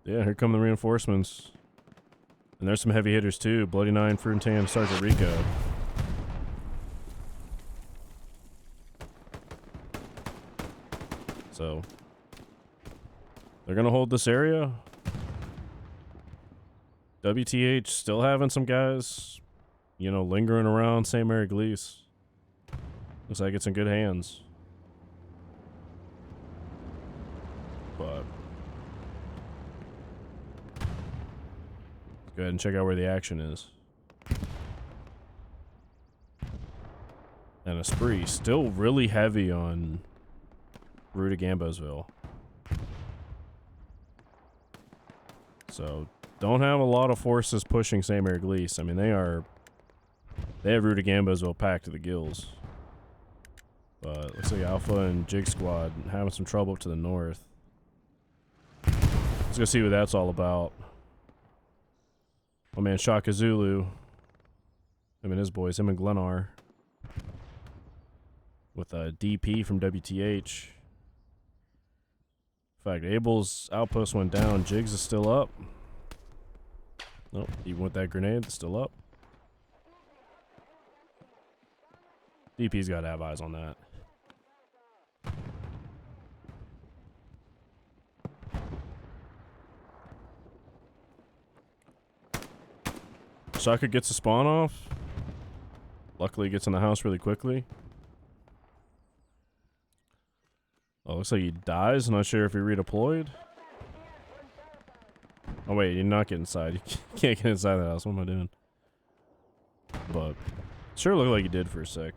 Yeah, here come the reinforcements. And there's some heavy hitters too. Bloody Nine, Fruntan, Sergeant Rico. So they're going to hold this area. WTH still having some guys, you know, lingering around St. Mary Glees. Looks like it's in good hands. But let's go ahead and check out where the action is. And Esprit still really heavy on Rue de Gambosville. So don't have a lot of forces pushing St. Mary Glees. I mean, they have Rue de Gambosville packed to the gills. But looks like Alpha and Jig Squad having some trouble up to the north. Let's go see what that's all about. My man Shaka Zulu, him and his boys, him and Glenar, with a DP from WTH. In fact, Abel's outpost went down. Jigs is still up. Nope, even with that grenade, it's still up. DP's got to have eyes on that. Shaka gets a spawn off. Luckily, gets in the house really quickly. Oh, looks like he dies. Not sure if he redeployed. Oh, wait, you're not getting inside. You can't get inside the house. What am I doing? But sure looked like he did for a sec.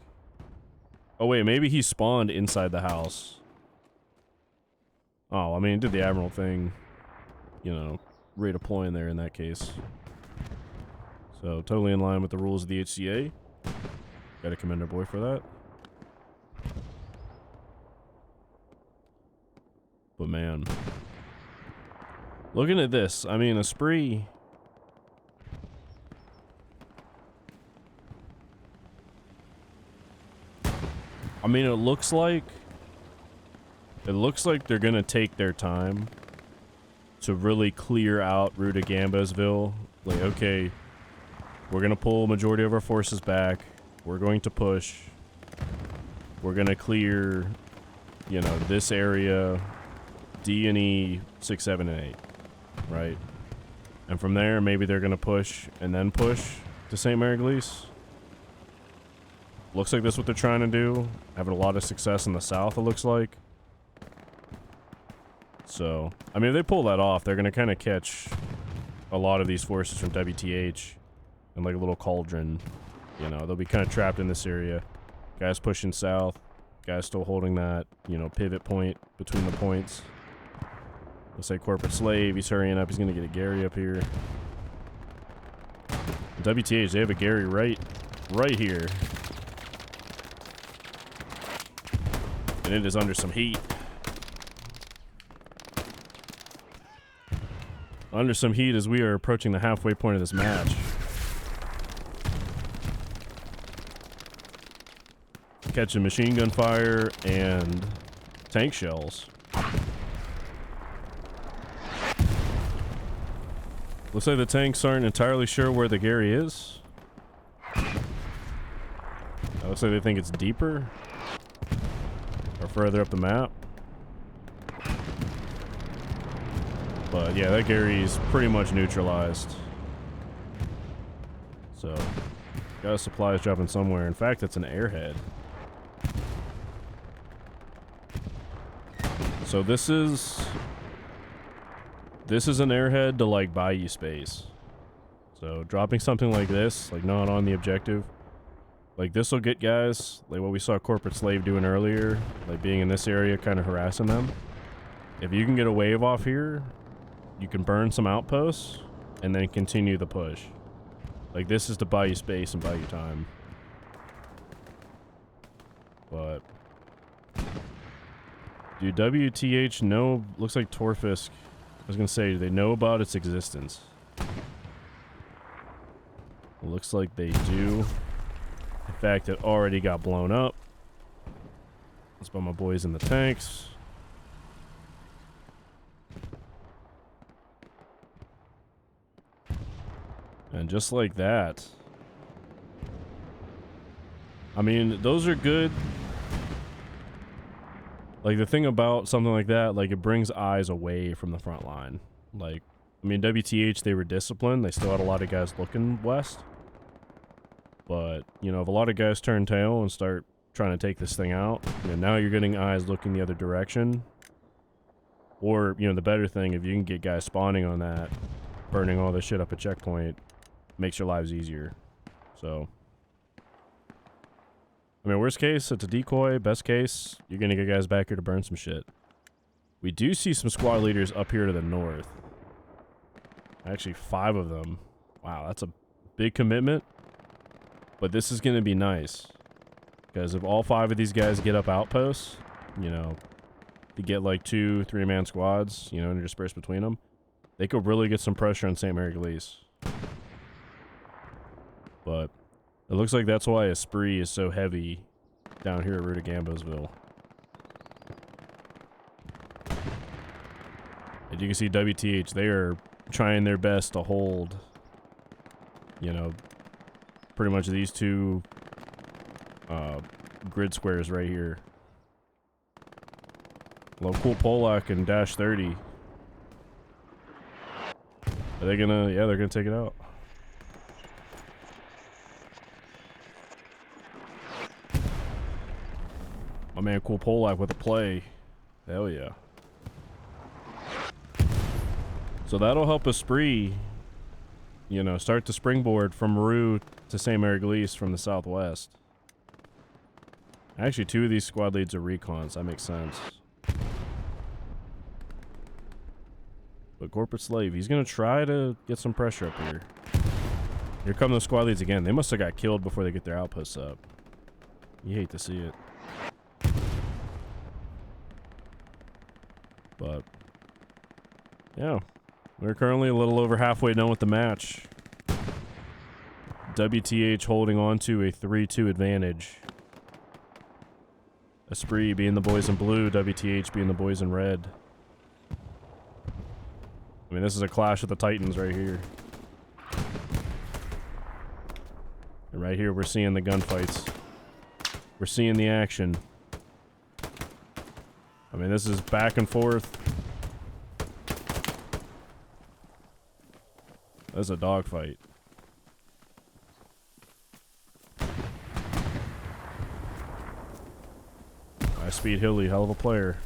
Oh, wait, maybe he spawned inside the house. Oh, I mean, he did the Admiral thing. You know, redeploying there in that case. So, totally in line with the rules of the HCA. Gotta commend our boy for that. But man, looking at this, I mean, Esprit. I mean, it looks like they're gonna take their time to really clear out Rue de Gambosville. Like, okay, we're gonna pull a majority of our forces back. We're going to push. We're gonna clear, you know, this area. D and E 6, 7, and 8, right? And from there, maybe they're gonna push and then push to St. Mary Glees. Looks like that's what they're trying to do. Having a lot of success in the south, it looks like. So, I mean, if they pull that off, they're gonna kind of catch a lot of these forces from WTH in like a little cauldron. You know, they'll be kind of trapped in this area. Guys pushing south. Guys still holding that, you know, pivot point between the points. Let's say Corporate Slave, he's hurrying up, he's gonna get a Gary up here. WTH, they have a Gary right here. And it is under some heat. Under some heat as we are approaching the halfway point of this match. Catching machine gun fire and tank shells. Looks like the tanks aren't entirely sure where the Gary is. Looks like they think it's deeper or further up the map. But yeah, that Gary's pretty much neutralized. So, got a supplies dropping somewhere. In fact, it's an airhead. So this is an airhead to like buy you space. So dropping something like this, like not on the objective, like this will get guys, like what we saw Corporate Slave doing earlier, like being in this area kind of harassing them. If you can get a wave off here, you can burn some outposts and then continue the push. Like this is to buy you space and buy you time. But do WTH know? Looks like Torfisk. I was gonna say, do they know about its existence? It looks like they do. In fact, it already got blown up. That's by my boys in the tanks. And just like that. I mean, those are good. Like, the thing about something like that, like, it brings eyes away from the front line. Like, I mean, WTH, they were disciplined. They still had a lot of guys looking west. But, you know, if a lot of guys turn tail and start trying to take this thing out, you know, now you're getting eyes looking the other direction. Or, you know, the better thing, if you can get guys spawning on that, burning all this shit up at checkpoint, makes your lives easier. So, I mean, worst case, it's a decoy. Best case, you're going to get guys back here to burn some shit. We do see some squad leaders up here to the north. Actually, 5 of them. Wow, that's a big commitment. But this is going to be nice. Because if all 5 of these guys get up outposts, you know, to get like 2 3-man squads, you know, interspersed between them, they could really get some pressure on St. Mary Glees. But it looks like that's why Esprit is so heavy down here at Rutagambosville. And you can see WTH, they are trying their best to hold, you know, pretty much these 2 grid squares right here. Well, cool Polak and Dash 30. Are they gonna, yeah, they're gonna take it out. My man Cool Polak with a play. Hell yeah. So that'll help Esprit, you know, start to springboard from Rue to St. Mary Glees from the southwest. Actually, 2 of these squad leads are recons. That makes sense. But Corporate Slave, he's going to try to get some pressure up here. Here come those squad leads again. They must have got killed before they get their outposts up. You hate to see it. But, yeah. We're currently a little over halfway done with the match. WTH holding on to a 3-2 advantage. Esprit being the boys in blue, WTH being the boys in red. I mean, this is a clash of the Titans right here. And right here, we're seeing the gunfights. We're seeing the action. I mean, this is back and forth. That's a dogfight. High Speed Hilly, hell of a player.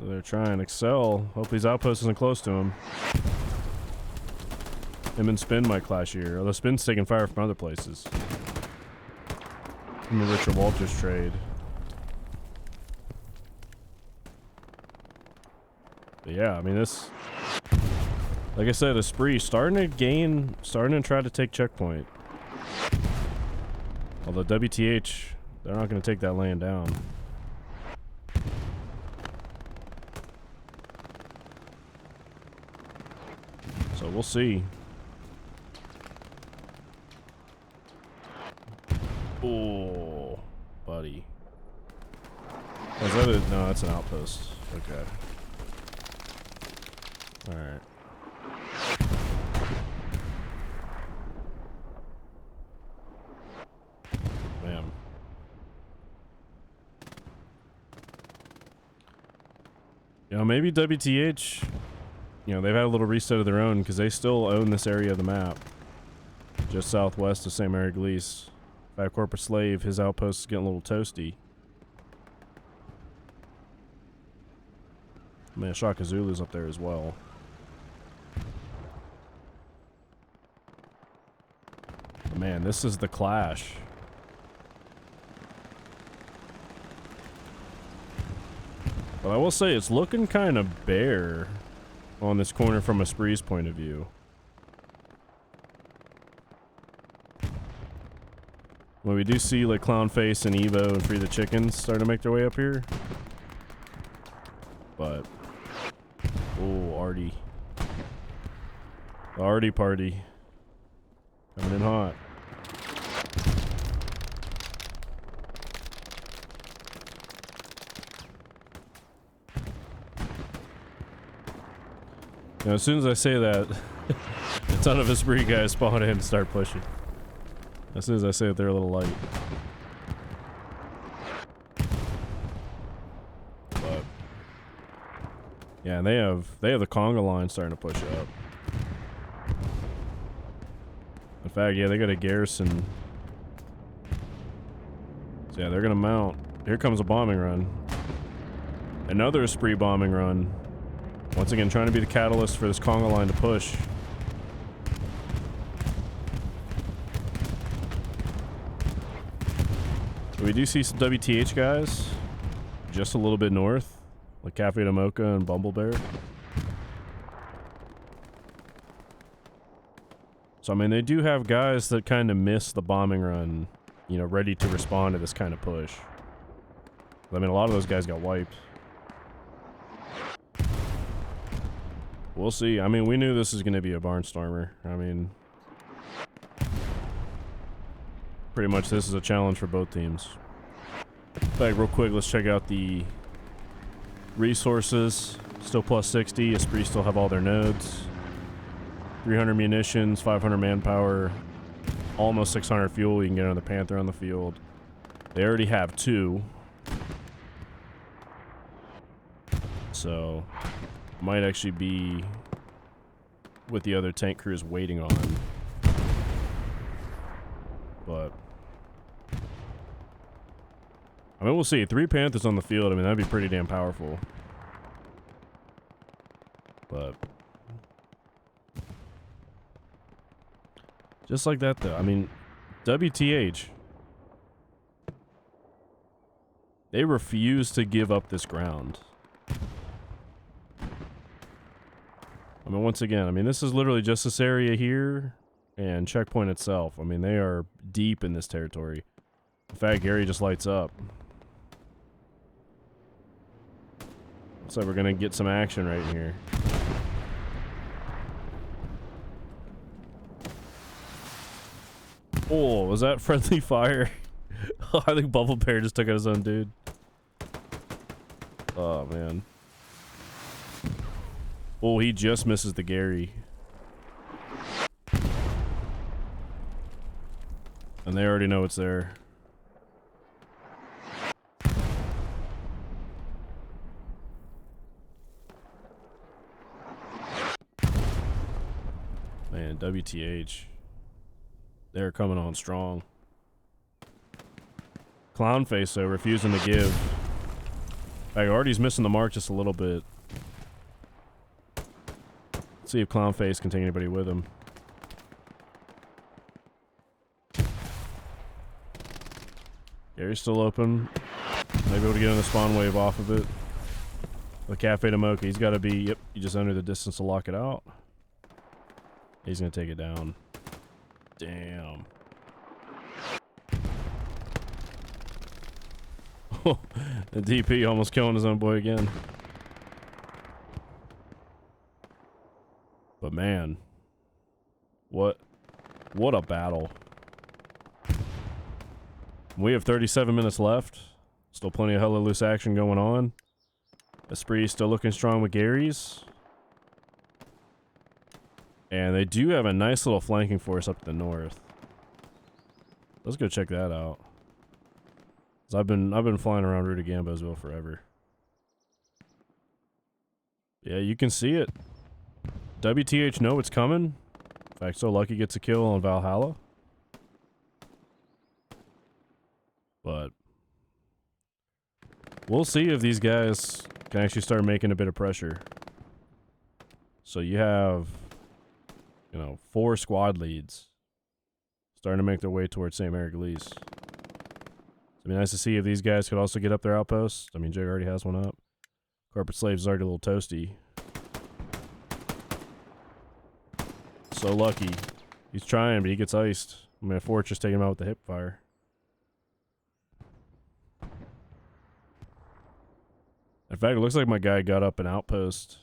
So they're trying to excel. Hope these outposts isn't close to him. Him and Spin might clash here. Although Spin's taking fire from other places. From the Richard Walters trade. But yeah, I mean, this... Like I said, Esprit starting to try to take checkpoint. Although WTH, they're not going to take that land down. So we'll see. Oh, buddy. Is that a... No, that's an outpost. Okay. Alright. Bam. You know, maybe WTH, you know, they've had a little reset of their own because they still own this area of the map. Just southwest of St. Mary Glees. Fat Corporate Slave, his outpost is getting a little toasty. Man, Shaka Zulu's up there as well. But man, this is the clash. But I will say, it's looking kind of bare on this corner from Esprit's point of view. Well, we do see like Clownface and Evo and Free the Chickens starting to make their way up here. But, oh, Artie. The Artie party. Coming in hot. Now, as soon as I say that, a ton of Esprit guys spawn in and start pushing. As soon as I say that they're a little light. But yeah, and they have the conga line starting to push up. In fact, yeah, they got a garrison. So yeah, they're gonna mount. Here comes a bombing run. Another spree bombing run. Once again, trying to be the catalyst for this conga line to push. We do see some WTH guys just a little bit north, like Cafe de Mocha and Bumblebear. So, I mean, they do have guys that kind of miss the bombing run, you know, ready to respond to this kind of push. I mean, a lot of those guys got wiped. We'll see. I mean, we knew this was going to be a barnstormer. I mean, pretty much this is a challenge for both teams. In fact, real quick, let's check out the resources. Still plus 60. Esprit still have all their nodes. 300 munitions, 500 manpower, almost 600 fuel. You can get another Panther on the field. They already have 2. So, might actually be what the other tank crew is waiting on. But I mean, we'll see. 3 Panthers on the field. I mean, that'd be pretty damn powerful. But just like that, though. I mean, WTH. They refuse to give up this ground. I mean, once again, I mean, this is literally just this area here and checkpoint itself. I mean, they are deep in this territory. In fact, Gary just lights up. Looks like we're going to get some action right here. Oh, was that friendly fire? I think Bubble Bear just took out his own dude. Oh, man. Oh, he just misses the Gary. And they already know it's there. Man, WTH. They're coming on strong. Clownface, though, refusing to give. Like, Artie's missing the mark just a little bit. Let's see if Clownface can take anybody with him. Gary's still open. Maybe able to get on the spawn wave off of it. The Cafe de Mocha, he's got to be, yep, you just under the distance to lock it out. He's going to take it down. Damn. The DP almost killing his own boy again. But man, what a battle. We have 37 minutes left. Still plenty of hella loose action going on. Esprit still looking strong with Gary's. And they do have a nice little flanking force up to the north. Let's go check that out. 'Cause I've been flying around Ruta Gambosville forever. Yeah, you can see it. WTH know it's coming. In fact, So Lucky gets a kill on Valhalla. But we'll see if these guys can actually start making a bit of pressure. So you have, you know, 4 squad leads starting to make their way towards St. Mary Glees. It'd be nice to see if these guys could also get up their outposts. I mean, Jay already has one up. Corporate Slaves is already a little toasty. So Lucky. He's trying, but he gets iced. I mean, Fortress taking him out with the hip fire. In fact, it looks like my guy got up an outpost.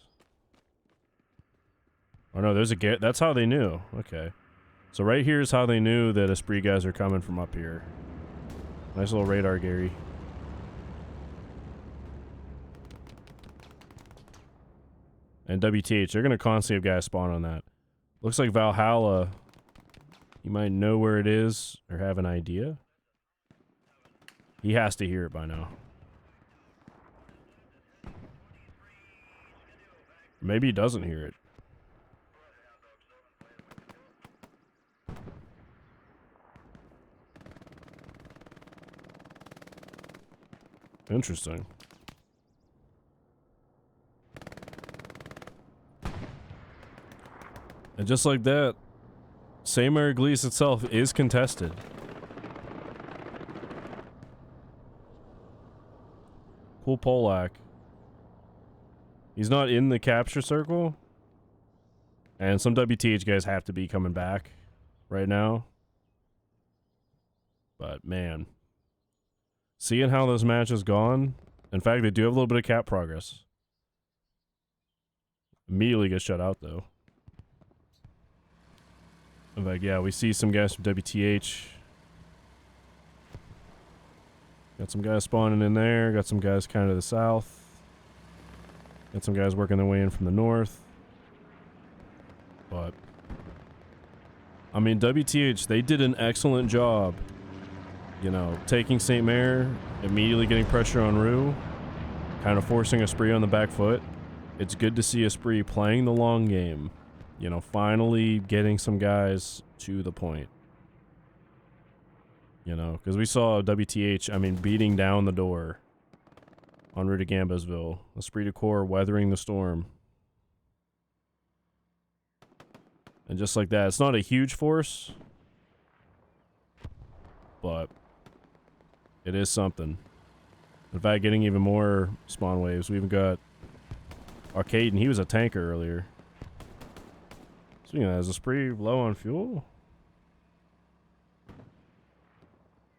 Oh no, there's a gate. That's how they knew. Okay. So right here is how they knew that Esprit guys are coming from up here. Nice little radar, Gary. And WTH, they're going to constantly have guys spawn on that. Looks like Valhalla He might know where it is or have an idea. He has to hear it by now. Maybe he doesn't hear it. Interesting. And just like that, St. Mary Glees itself is contested. Cool Polak. He's not in the capture circle. And some WTH guys have to be coming back right now. But man, seeing how this match has gone, in fact, they do have a little bit of cap progress. Immediately get shut out though. In fact, yeah, we see some guys from WTH. Got some guys spawning in there. Got some guys kind of to the south. Got some guys working their way in from the north. But, I mean, WTH, they did an excellent job. You know, taking St. Mare, immediately getting pressure on Rue, kind of forcing Esprit on the back foot. It's good to see Esprit playing the long game. You know, finally getting some guys to the point. You know, because we saw WTH, I mean, beating down the door on route to Gambosville. Esprit de Corps weathering the storm. And just like that, it's not a huge force, but it is something. In fact, getting even more spawn waves. We even got Arcade, and he was a tanker earlier. Speaking of that, is Esprit low on fuel?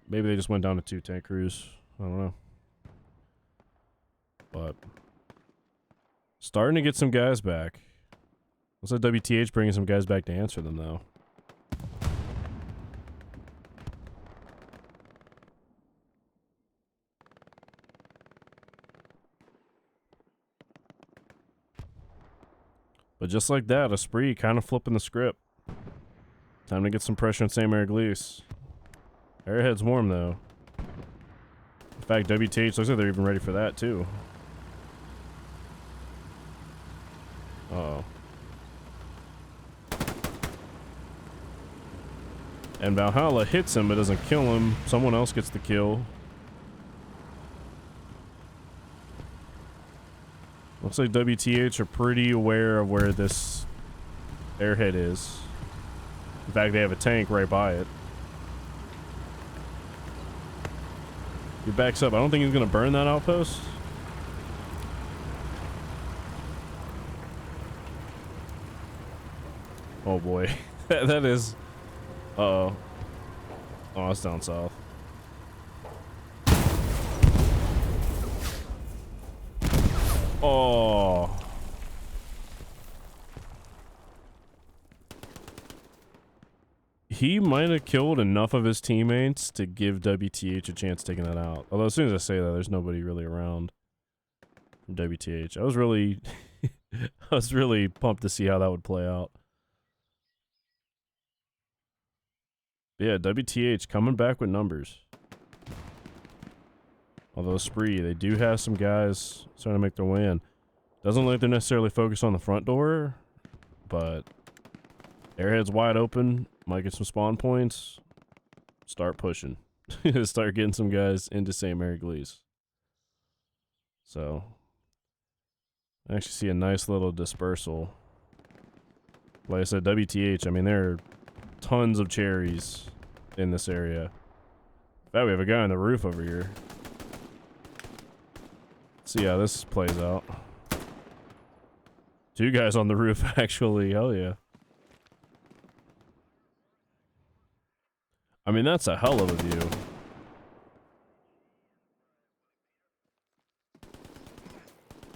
Maybe they just went down to 2 tank crews. I don't know. But starting to get some guys back. Looks like WTH bringing some guys back to answer them, though. But just like that, Esprit kind of flipping the script. Time to get some pressure on St. Mary Glees. Airhead's warm, though. In fact, WTH looks like they're even ready for that, too. Uh-oh. And Valhalla hits him, but doesn't kill him. Someone else gets the kill. Looks like WTH are pretty aware of where this airhead is. In fact, they have a tank right by it. He backs up. I don't think he's going to burn that outpost. Oh boy. That is... Uh-oh. Oh, it's down south. Oh. He might have killed enough of his teammates to give WTH a chance taking that out. Although as soon as I say that, there's nobody really around from WTH. I was really I was really pumped to see how that would play out. But yeah, WTH coming back with numbers. Although Spree, they do have some guys starting to make their way in. Doesn't look like they're necessarily focused on the front door, but airhead's wide open. Might get some spawn points. Start pushing. Start getting some guys into St. Mary Glees. So, I actually see a nice little dispersal. Like I said, WTH, I mean, there are tons of cherries in this area. In fact, we have a guy on the roof over here. Let's see how this plays out. 2 guys on the roof, actually. Hell yeah. I mean, that's a hell of a view.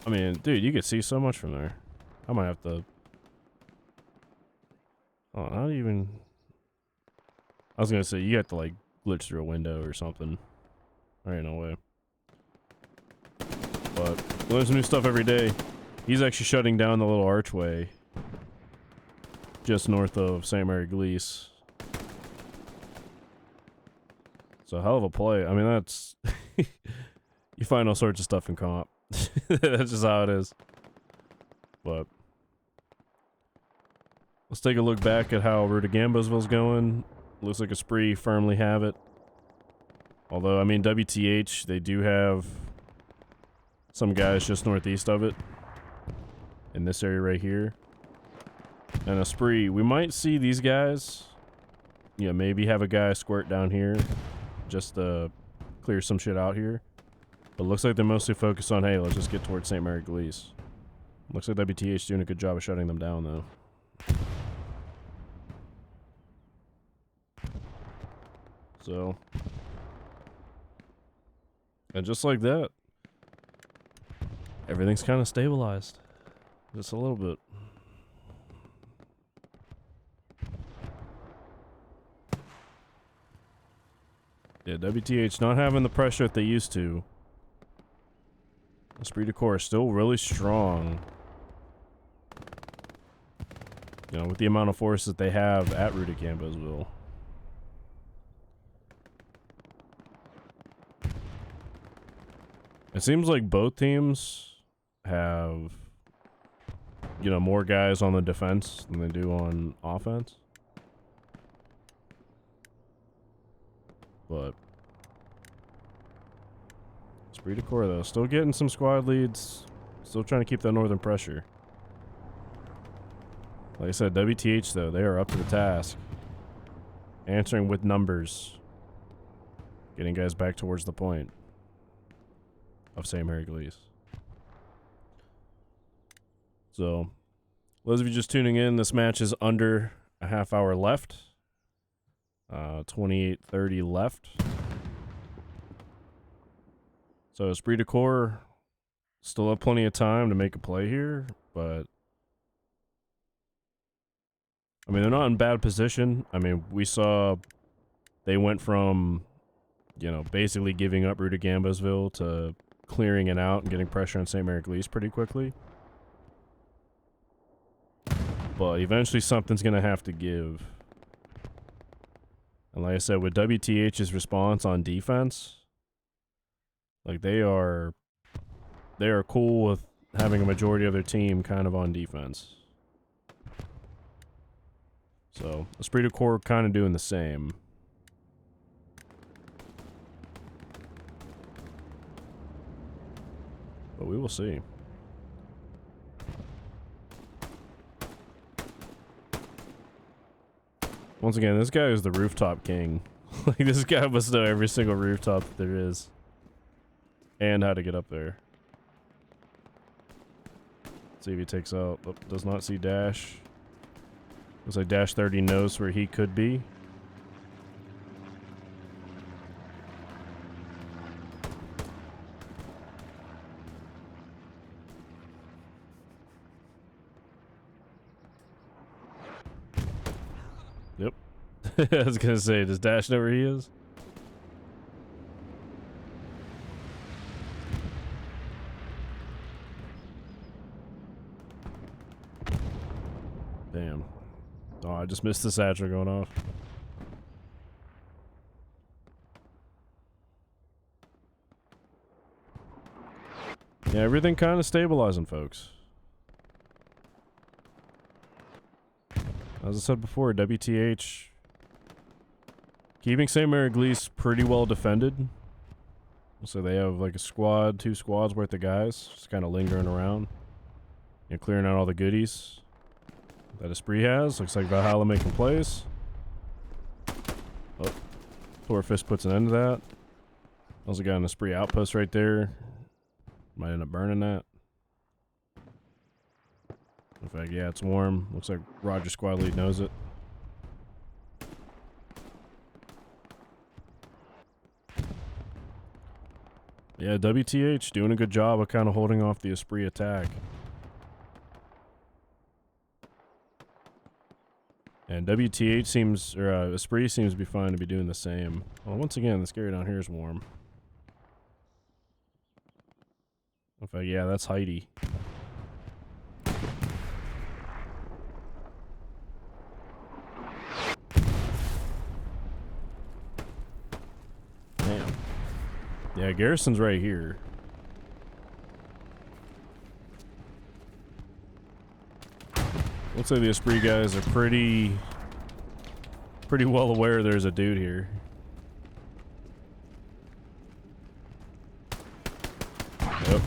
I mean, dude, you could see so much from there. I might have to... Oh, not even... I was gonna say, you have to, like, glitch through a window or something. There ain't no way. But, learn some new stuff every day. He's actually shutting down the little archway just north of St. Mary Glees. So hell of a play. I mean, that's you find all sorts of stuff in comp. That's just how it is. But let's take a look back at how Rudagambosville's going. Looks like Esprit firmly have it. Although, I mean, WTH, they do have some guys just northeast of it. In this area right here. And Esprit, we might see these guys. Yeah, maybe have a guy squirt down here. Just to clear some shit out here. But looks like they're mostly focused on, hey, let's just get towards St. Mary Glees. Looks like WTH doing a good job of shutting them down, though. So. And just like that, everything's kind of stabilized. Just a little bit. Yeah, WTH not having the pressure that they used to. Esprit de Corps is still really strong. You know, with the amount of force that they have at Rudagambosville. It seems like both teams have, you know, more guys on the defense than they do on offense. But Esprit de Corps, though, still getting some squad leads. Still trying to keep that northern pressure. Like I said, WTH, though, they are up to the task. Answering with numbers. Getting guys back towards the point of St. Mary Glees. So, those of you just tuning in, this match is under a half hour left. 28:30 left. So Esprit de Corps still have plenty of time to make a play here, but I mean, they're not in bad position. I mean, we saw they went from, you know, basically giving up Rudagambosville to clearing it out and getting pressure on St. Mary Glees pretty quickly. But eventually something's going to have to give. And like I said, with WTH's response on defense, like they are cool with having a majority of their team kind of on defense. So, Esprit de Corps kind of doing the same. But we will see. Once again, this guy is the rooftop king. Like, this guy must know every single rooftop that there is. And how to get up there. See if he takes out. Oh, does not see Dash. Looks like Dash 30 knows where he could be. Yep. I was gonna say, does Dash know where he is? Damn. Oh, I just missed the satchel going off. Yeah, everything kind of stabilizing, folks. As I said before, WTH keeping St. Mary Glees pretty well defended. So they have like a squad, 2 squads worth of guys just kind of lingering around and clearing out all the goodies that Esprit has. Looks like Valhalla making plays. Oh, Thor Fist puts an end to that. Also got an Esprit outpost right there. Might end up burning that. In fact, yeah, it's warm. Looks like Roger squad lead knows it. Yeah, WTH doing a good job of kind of holding off the Esprit attack. And WTH seems, or Esprit seems to be fine to be doing the same. Well, once again, this area down here is warm. In fact, yeah, that's Heidi. Yeah, Garrison's right here. Looks like the Esprit guys are pretty well aware there's a dude here. Yep.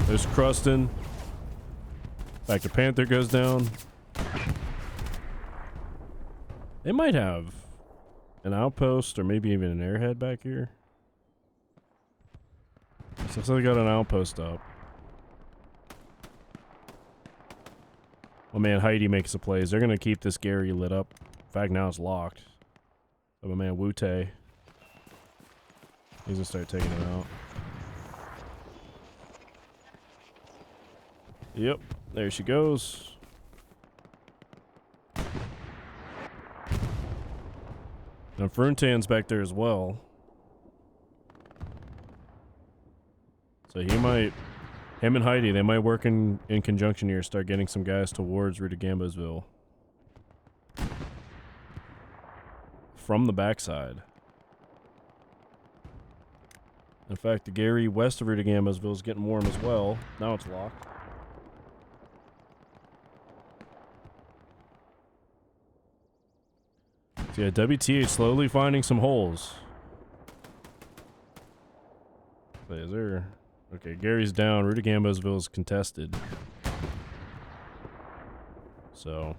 There's Crustin. Back to Panther goes down. They might have an outpost or maybe even an airhead back here. So they got an outpost up. Oh man, Heidi makes the plays. They're gonna keep this Gary lit up. In fact, now it's locked. So my man Wu-Tae. He's gonna start taking it out. Yep, there she goes. Now Fruntan's back there as well. So he might... Him and Heidi, they might work in conjunction here, start getting some guys towards Rudagambasville. From the backside. In fact, the Gary west of Rudagambasville is getting warm as well. Now it's locked. So yeah, WTH slowly finding some holes. Wait, is there... Okay, Gary's down. Rudagambasville is contested. So...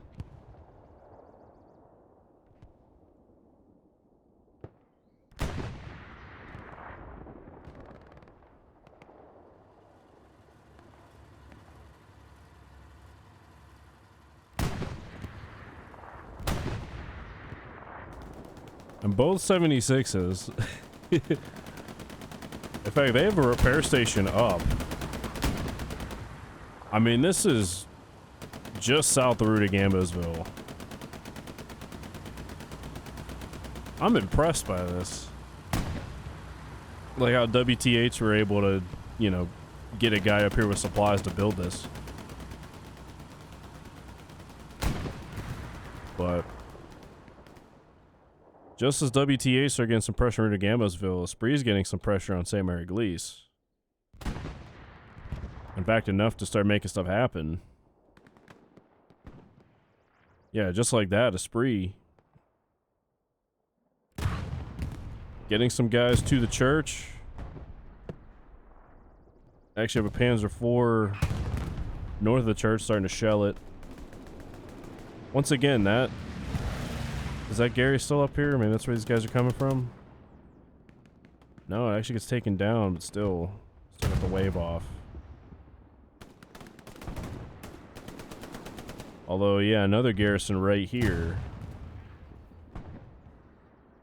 And both 76s. In fact, they have a repair station up. I mean, this is just south of Rudagambasville. I'm impressed by this. Like how WTH were able to, you know, get a guy up here with supplies to build this. But just as WTH are getting some pressure into Gambasville, Esprit's getting some pressure on St. Mary Glees. In fact, enough to start making stuff happen. Yeah, just like that, Esprit getting some guys to the church. Actually have a Panzer IV north of the church starting to shell it. Once again, that... Is that Gary still up here? I mean, that's where these guys are coming from. No, it actually gets taken down, but still got the wave off. Although, yeah, another garrison right here.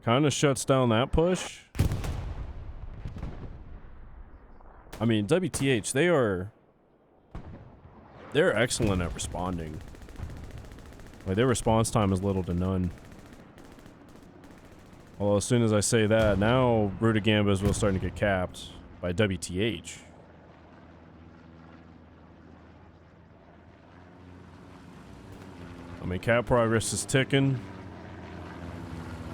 Kind of shuts down that push. I mean, WTH, they're excellent at responding. Like, their response time is little to none. Well, as soon as I say that, now Rudagambasville is starting to get capped by WTH. I mean, cap progress is ticking.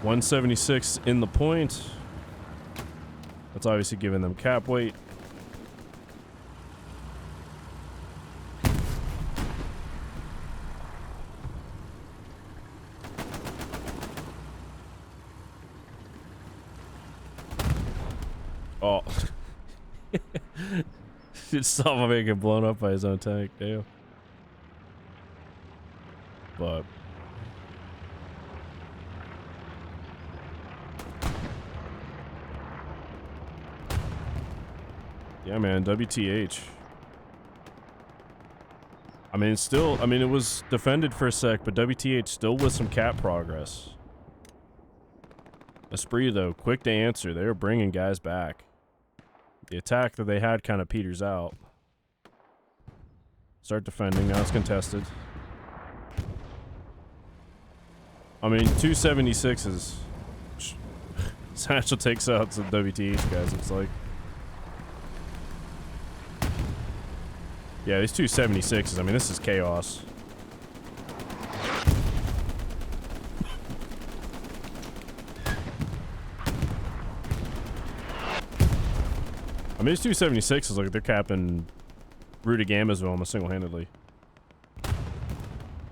176 in the point. That's obviously giving them cap weight. Oh. Just saw him get blown up by his own tank, damn. But yeah, man, WTH. I mean, still, I mean, it was defended for a sec, but WTH still with some cap progress. Esprit, though, quick to answer. They were bringing guys back. The attack that they had kind of peters out. Start defending. Now it's contested. I mean, 276s. Satchel takes out some WTH guys, it's like. Yeah, these 276s, I mean, this is chaos. I mean, these 276 is like they're capping Rudy Gambasville almost single-handedly.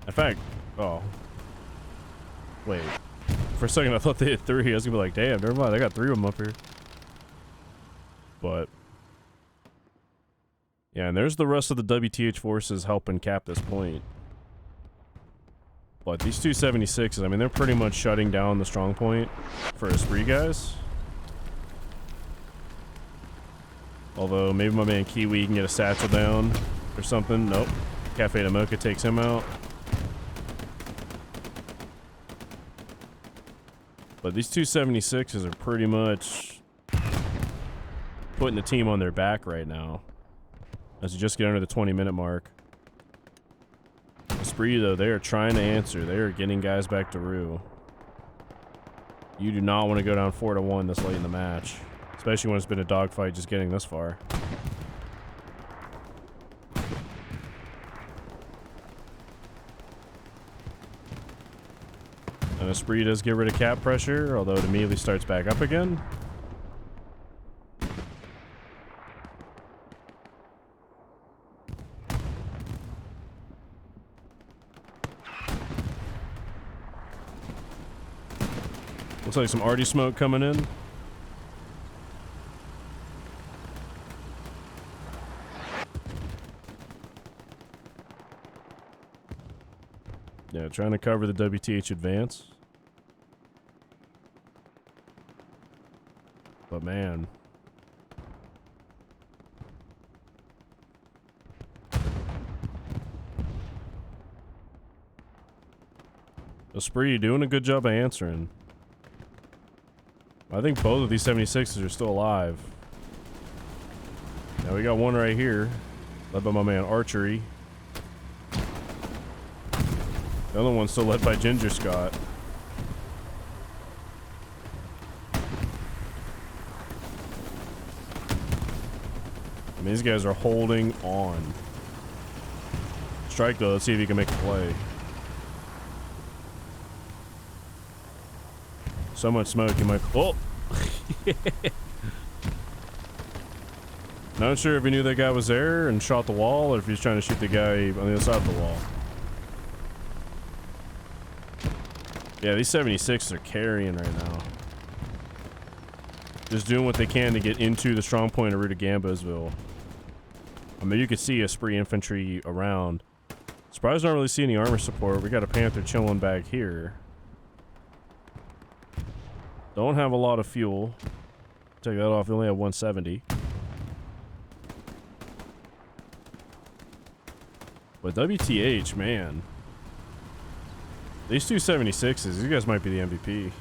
In fact, oh. Wait. For a second, I thought they hit 3. I was gonna be like, damn, never mind. I got 3 of them up here. But yeah, and there's the rest of the WTH forces helping cap this point. But these 276s, I mean, they're pretty much shutting down the strong point for Esprit guys. Although, maybe my man Kiwi can get a satchel down or something. Nope. Cafe de Mocha takes him out. But these 276s are pretty much putting the team on their back right now. As you just get under the 20-minute mark. Esprit, though, they are trying to answer. They are getting guys back to Rue. You do not want to go down 4-1 this late in the match. Especially when it's been a dogfight just getting this far. And Esprit does get rid of cap pressure, although it immediately starts back up again. Looks like some arty smoke coming in. Yeah, trying to cover the WTH advance. But man. Esprit doing a good job of answering. I think both of these 76s are still alive. Now we got one right here, led by my man Archery. The other one's still led by Ginger Scott. And these guys are holding on. Strike though, let's see if he can make a play. So much smoke, you might. Oh! Not sure if he knew that guy was there and shot the wall, or if he's trying to shoot the guy on the other side of the wall. Yeah, these 76s are carrying right now. Just doing what they can to get into the strong point of Ruta Gambasville. I mean, you could see Esprit infantry around. Surprised I don't really see any armor support. We got a Panther chilling back here. Don't have a lot of fuel. Take that off. They only have 170. But WTH, man. These 276s, these guys might be the MVP.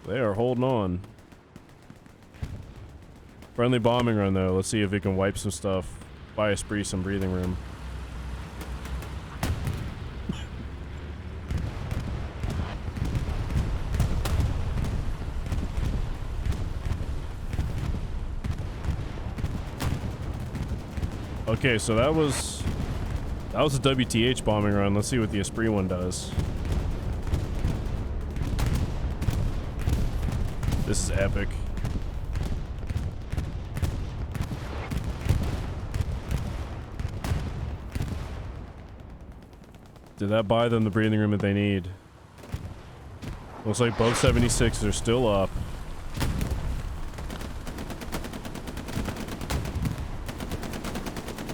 They are holding on. Friendly bombing run, though. Let's see if we can wipe some stuff. Buy Esprit some breathing room. Okay, so that was a WTH bombing run. Let's see what the Esprit one does. This is epic. Did that buy them the breathing room that they need? Looks like both 76s are still up.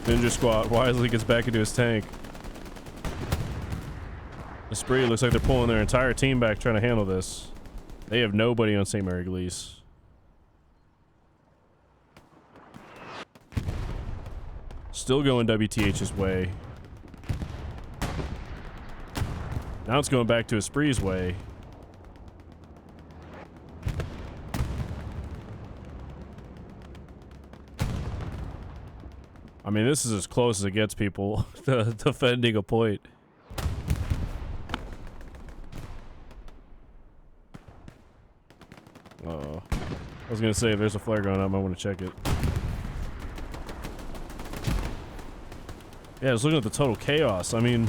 Ninja Squad wisely gets back into his tank. Esprit looks like they're pulling their entire team back trying to handle this. They have nobody on St. Mary Glees. Still going WTH's way. Now it's going back to Esprit's way. I mean, this is as close as it gets, people, to defending a point. Uh-oh. I was going to say, if there's a flare going up, I want to check it. Yeah, I was looking at the total chaos. I mean,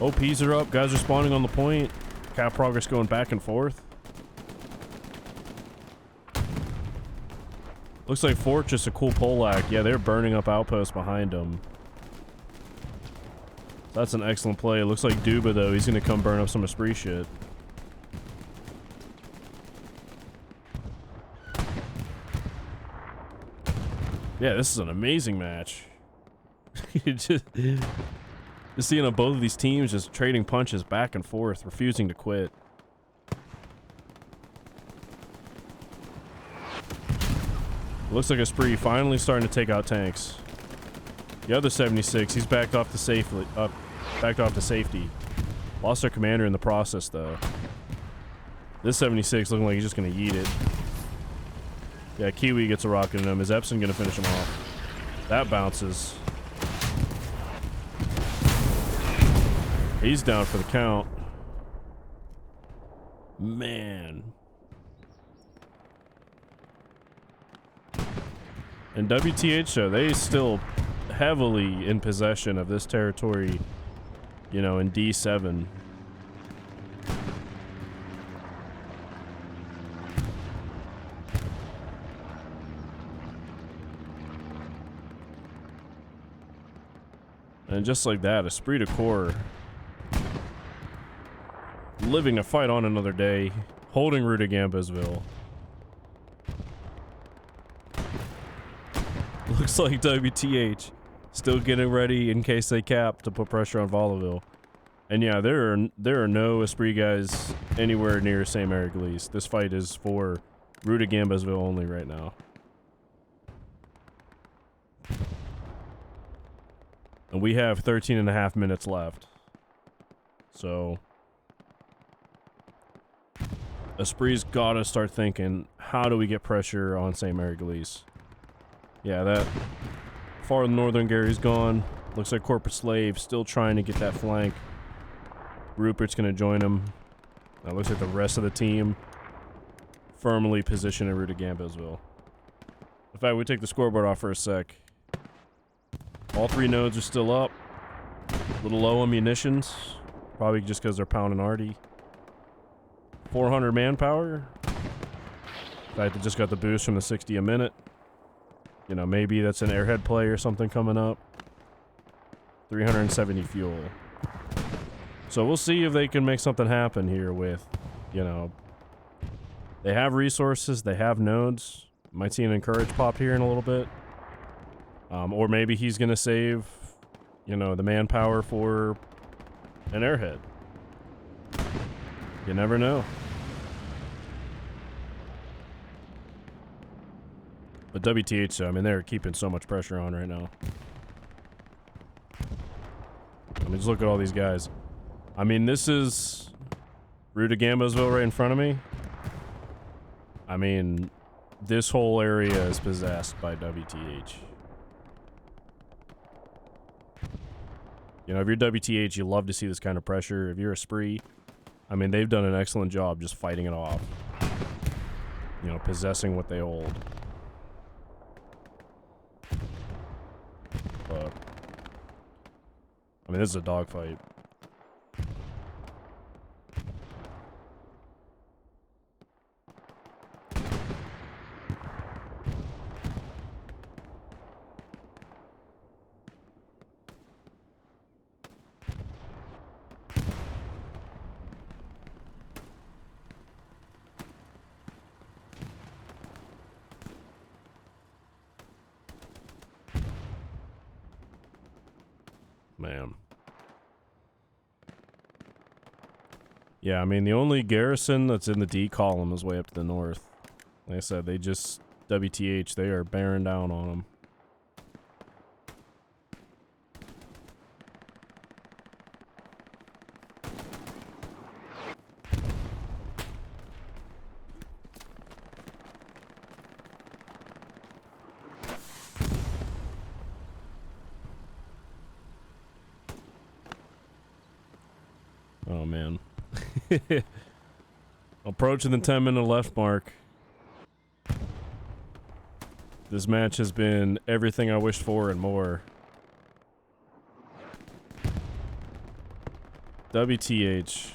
OPs are up. Guys are spawning on the point. Cap progress going back and forth. Looks like Fortress a cool Polak. Yeah, they're burning up outposts behind them. That's an excellent play. It looks like Duba, though. He's going to come burn up some Esprit shit. Yeah, this is an amazing match. just seeing both of these teams just trading punches back and forth, refusing to quit. Looks like Esprit finally starting to take out tanks. The other 76, he's backed off to safety. Lost their commander in the process, though. This 76 looking like he's just gonna yeet it. Yeah, Kiwi gets a rocket in him. Is Epson gonna finish him off? That bounces. He's down for the count. Man. And WTH, though, they still heavily in possession of this territory, you know, in D7. And just like that, Esprit de Corps living a fight on another day, holding Rudagambasville. Looks like WTH still getting ready in case they cap to put pressure on Volaville. And yeah, there are no Esprit guys anywhere near St. Mary-Glise. This fight is for Rudagambasville only right now. And we have 13 and a half minutes left. So Esprit's gotta start thinking, how do we get pressure on St. Mary-Glise? Yeah, that far northern Gary's gone. Looks like Corporate Slave still trying to get that flank. Rupert's gonna join him. That looks like the rest of the team firmly positioned in Rudagambasville. In fact, we take the scoreboard off for a sec. All three nodes are still up. A little low on munitions. Probably just because they're pounding Arty. 400 manpower. In fact, they just got the boost from the 60 a minute. You know, maybe that's an airhead play or something coming up. 370 fuel. So we'll see if they can make something happen here with, you know, they have resources, they have nodes. Might see an encourage pop here in a little bit. Or maybe he's going to save, you know, the manpower for an airhead. You never know. But WTH, I mean, they're keeping so much pressure on right now. I mean, just look at all these guys. I mean, this is Rudagambasville right in front of me. I mean, this whole area is possessed by WTH. You know, if you're WTH, you love to see this kind of pressure. If you're Esprit, I mean, they've done an excellent job just fighting it off. You know, possessing what they hold. But, I mean, this is a dogfight. Man. Yeah, I mean, the only garrison that's in the D column is way up to the north. Like I said, they just, WTH, they are bearing down on them. Oh, man. Approaching the 10-minute left mark. This match has been everything I wished for and more. WTH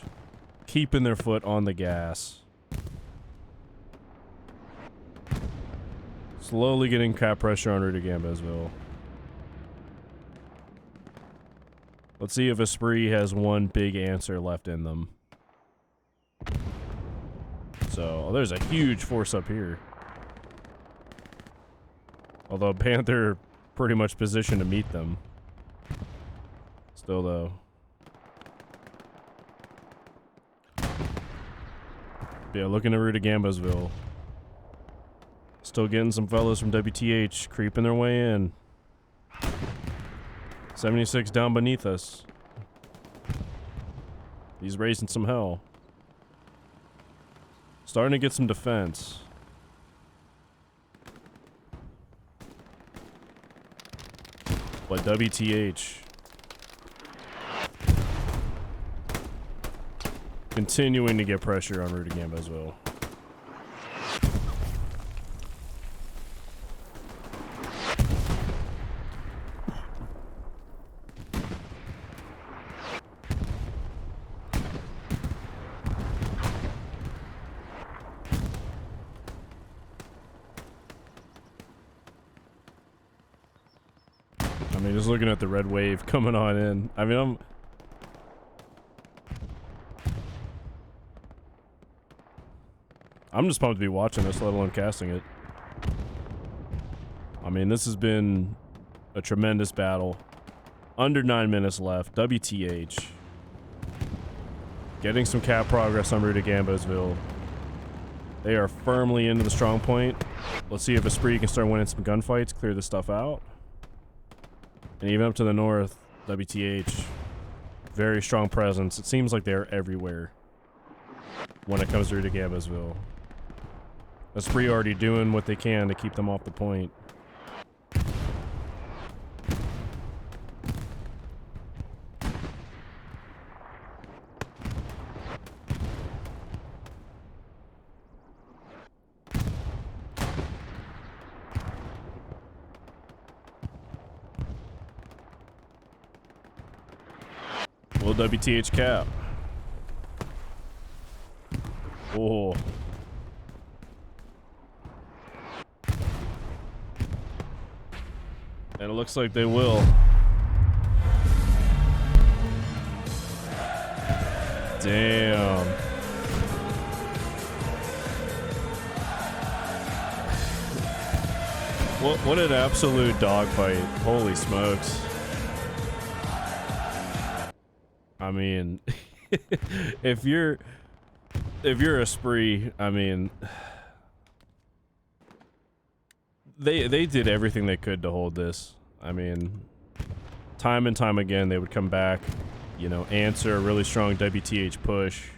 keeping their foot on the gas. Slowly getting cap pressure on Rudy Gambasville. Let's see if Esprit has one big answer left in them. So, there's a huge force up here. Although Panther pretty much positioned to meet them. Still though. Yeah, looking at Rudy Gambasville. Still getting some fellas from WTH creeping their way in. 76 down beneath us. He's raising some hell. Starting to get some defense. But WTH continuing to get pressure on Rudy Gambasville. I mean, just looking at the red wave coming on in. I mean, I'm just pumped to be watching this, let alone casting it. I mean, this has been a tremendous battle. Under 9 minutes left. WTH. Getting some cap progress on Rudy Gambasville. They are firmly into the strong point. Let's see if Esprit can start winning some gunfights, clear this stuff out. And even up to the north, WTH. Very strong presence. It seems like they're everywhere when it comes to Rudy Gambasville. Esprit already doing what they can to keep them off the point. Will WTH cap? Oh. And it looks like they will. Damn. What an absolute dogfight. Holy smokes. I mean, if you're Esprit, I mean, they did everything they could to hold this. I mean, time and time again, they would come back, you know, answer a really strong WTH push.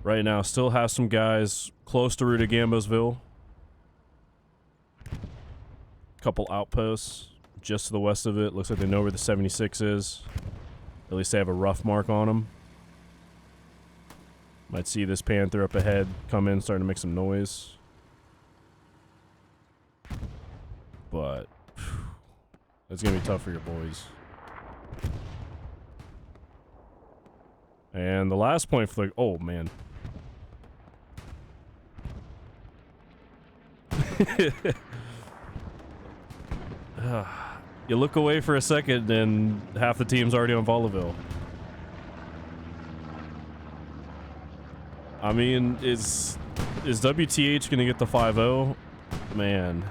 Right now, still have some guys close to Rudy Gambasville. Couple outposts just to the west of it. Looks like they know where the 76 is. At least they have a rough mark on them. Might see this Panther up ahead come in, starting to make some noise. But it's gonna be tough for your boys. And the last point flick. Oh man. You look away for a second and half the team's already on Volaville. I mean, is WTH gonna get the 5-0? Man.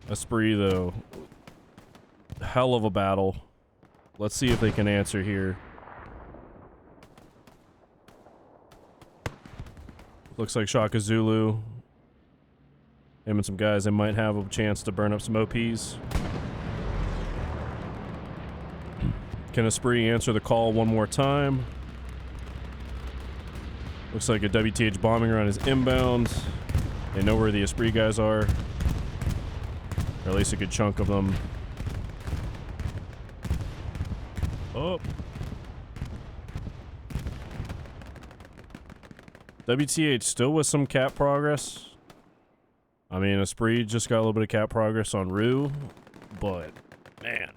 Esprit though. Hell of a battle. Let's see if they can answer here. Looks like Shaka Zulu. Him and some guys, they might have a chance to burn up some OPs. Can Esprit answer the call one more time? Looks like a WTH bombing run is inbound. They know where the Esprit guys are. Or at least a good chunk of them. Oh. WTH still with some cap progress. I mean, Esprit just got a little bit of cap progress on Rue, but, man.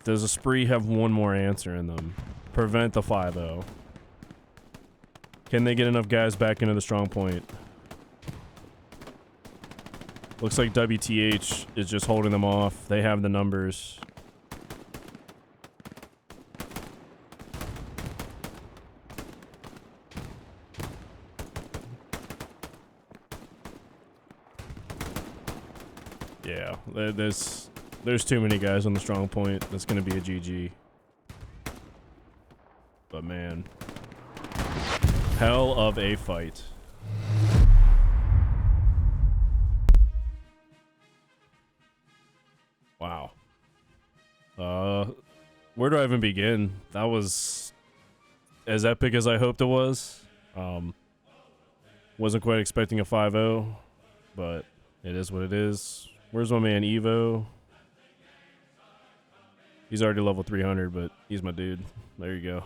Does Esprit have one more answer in them? Prevent the 5-0. Can they get enough guys back into the strong point? Looks like WTH is just holding them off. They have the numbers. Yeah, there's too many guys on the strong point. That's going to be a GG. But man, hell of a fight. Wow. Where do I even begin? That was as epic as I hoped it was. Wasn't quite expecting a 5-0, but it is what it is. Where's my man Evo? He's already level 300, but he's my dude. There you go.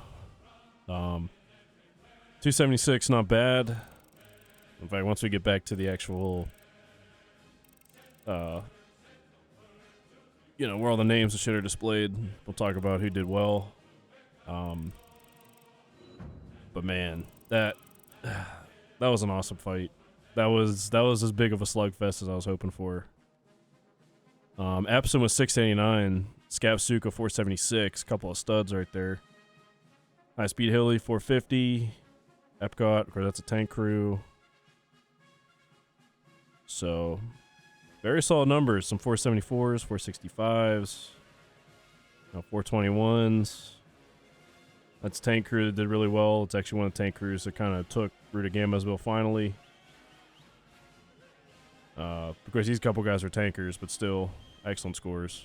276, not bad. In fact, once we get back to the actual, where all the names and shit are displayed, we'll talk about who did well. But man, that was an awesome fight. That was as big of a slugfest as I was hoping for. Epson was 689, Scapsuka 476, couple of studs right there. High Speed Hilly 450, Epcot, of course that's a tank crew. So, very solid numbers. Some 474s, 465s, 421s. That's tank crew that did really well. It's actually one of the tank crews that kind of took Ruta Gamosville finally. Of course, these couple guys are tankers, but still excellent scores.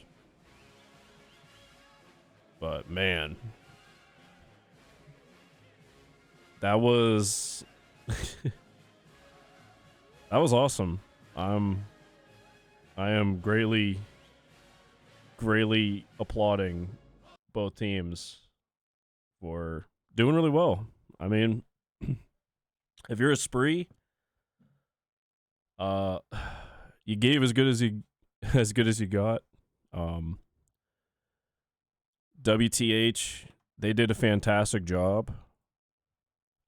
But man, that was that was awesome. I am greatly applauding both teams for doing really well. I mean, if you're a Spree, you gave as good as you got. WTH, they did a fantastic job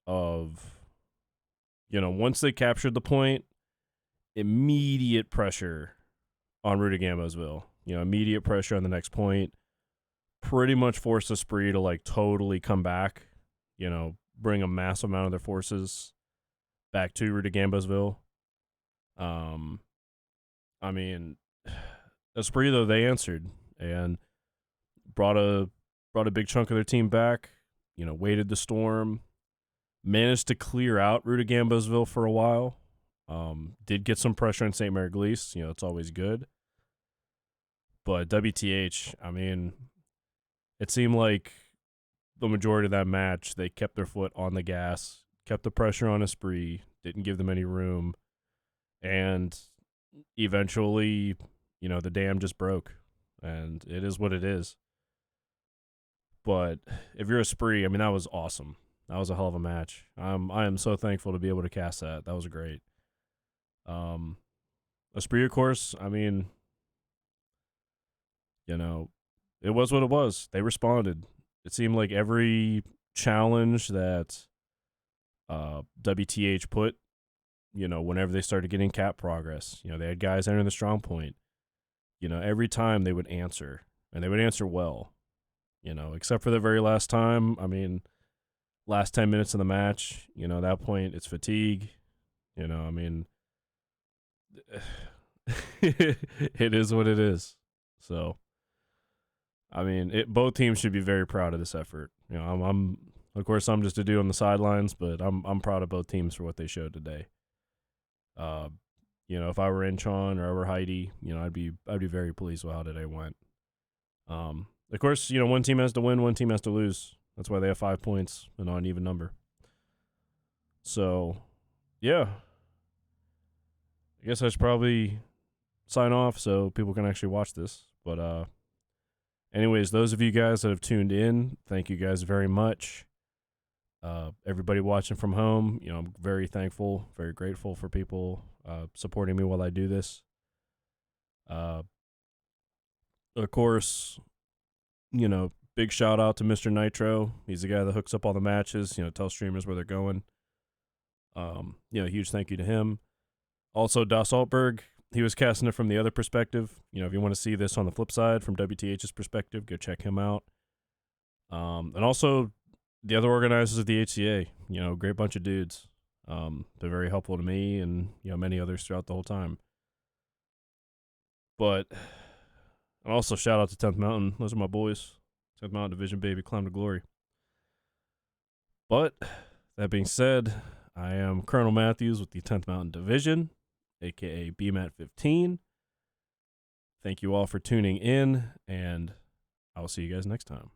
of, once they captured the point, immediate pressure on Ruta Gamosville. Immediate pressure on the next point. Pretty much forced the Spree to like totally come back. Bring a massive amount of their forces back to Ruta Gamosville. I mean, Esprit though, they answered and brought a big chunk of their team back. Waited the storm, managed to clear out Ruta Gamosville for a while. Did get some pressure on St. Mary Glees. It's always good. But WTH, I mean, it seemed like the majority of that match, they kept their foot on the gas, kept the pressure on Esprit, didn't give them any room. And eventually, the dam just broke. And it is what it is. But if you're a Spree, I mean, that was awesome. That was a hell of a match. I am so thankful to be able to cast that. That was great. Esprit, of course, I mean, it was what it was. They responded. It seemed like every challenge that WTH put, whenever they started getting cap progress, they had guys entering the strong point. Every time they would answer, and they would answer well. Except for the very last time. I mean, last 10 minutes of the match, at that point, it's fatigue. I mean, it is what it is. So, I mean, both teams should be very proud of this effort. I'm of course I'm just a dude on the sidelines, but I'm proud of both teams for what they showed today. If I were Incheon or I were Heidi, I'd be very pleased with how today went. Of course, one team has to win, one team has to lose. That's why they have 5 points and not an even number. So, yeah. I guess I should probably sign off so people can actually watch this. But anyways, those of you guys that have tuned in, thank you guys very much. Everybody watching from home, I'm very thankful, very grateful for people supporting me while I do this. Of course, big shout out to Mr. Nitro. He's the guy that hooks up all the matches, tells streamers where they're going. Huge thank you to him. Also, Das Altberg, he was casting it from the other perspective. If you want to see this on the flip side from WTH's perspective, go check him out. And also the other organizers of the HCA, great bunch of dudes. They're very helpful to me and, many others throughout the whole time. But also shout out to 10th Mountain. Those are my boys. 10th Mountain Division, baby, climb to glory. But that being said, I am Colonel Matthews with the 10th Mountain Division, a.k.a. BMAT 15. Thank you all for tuning in, and I will see you guys next time.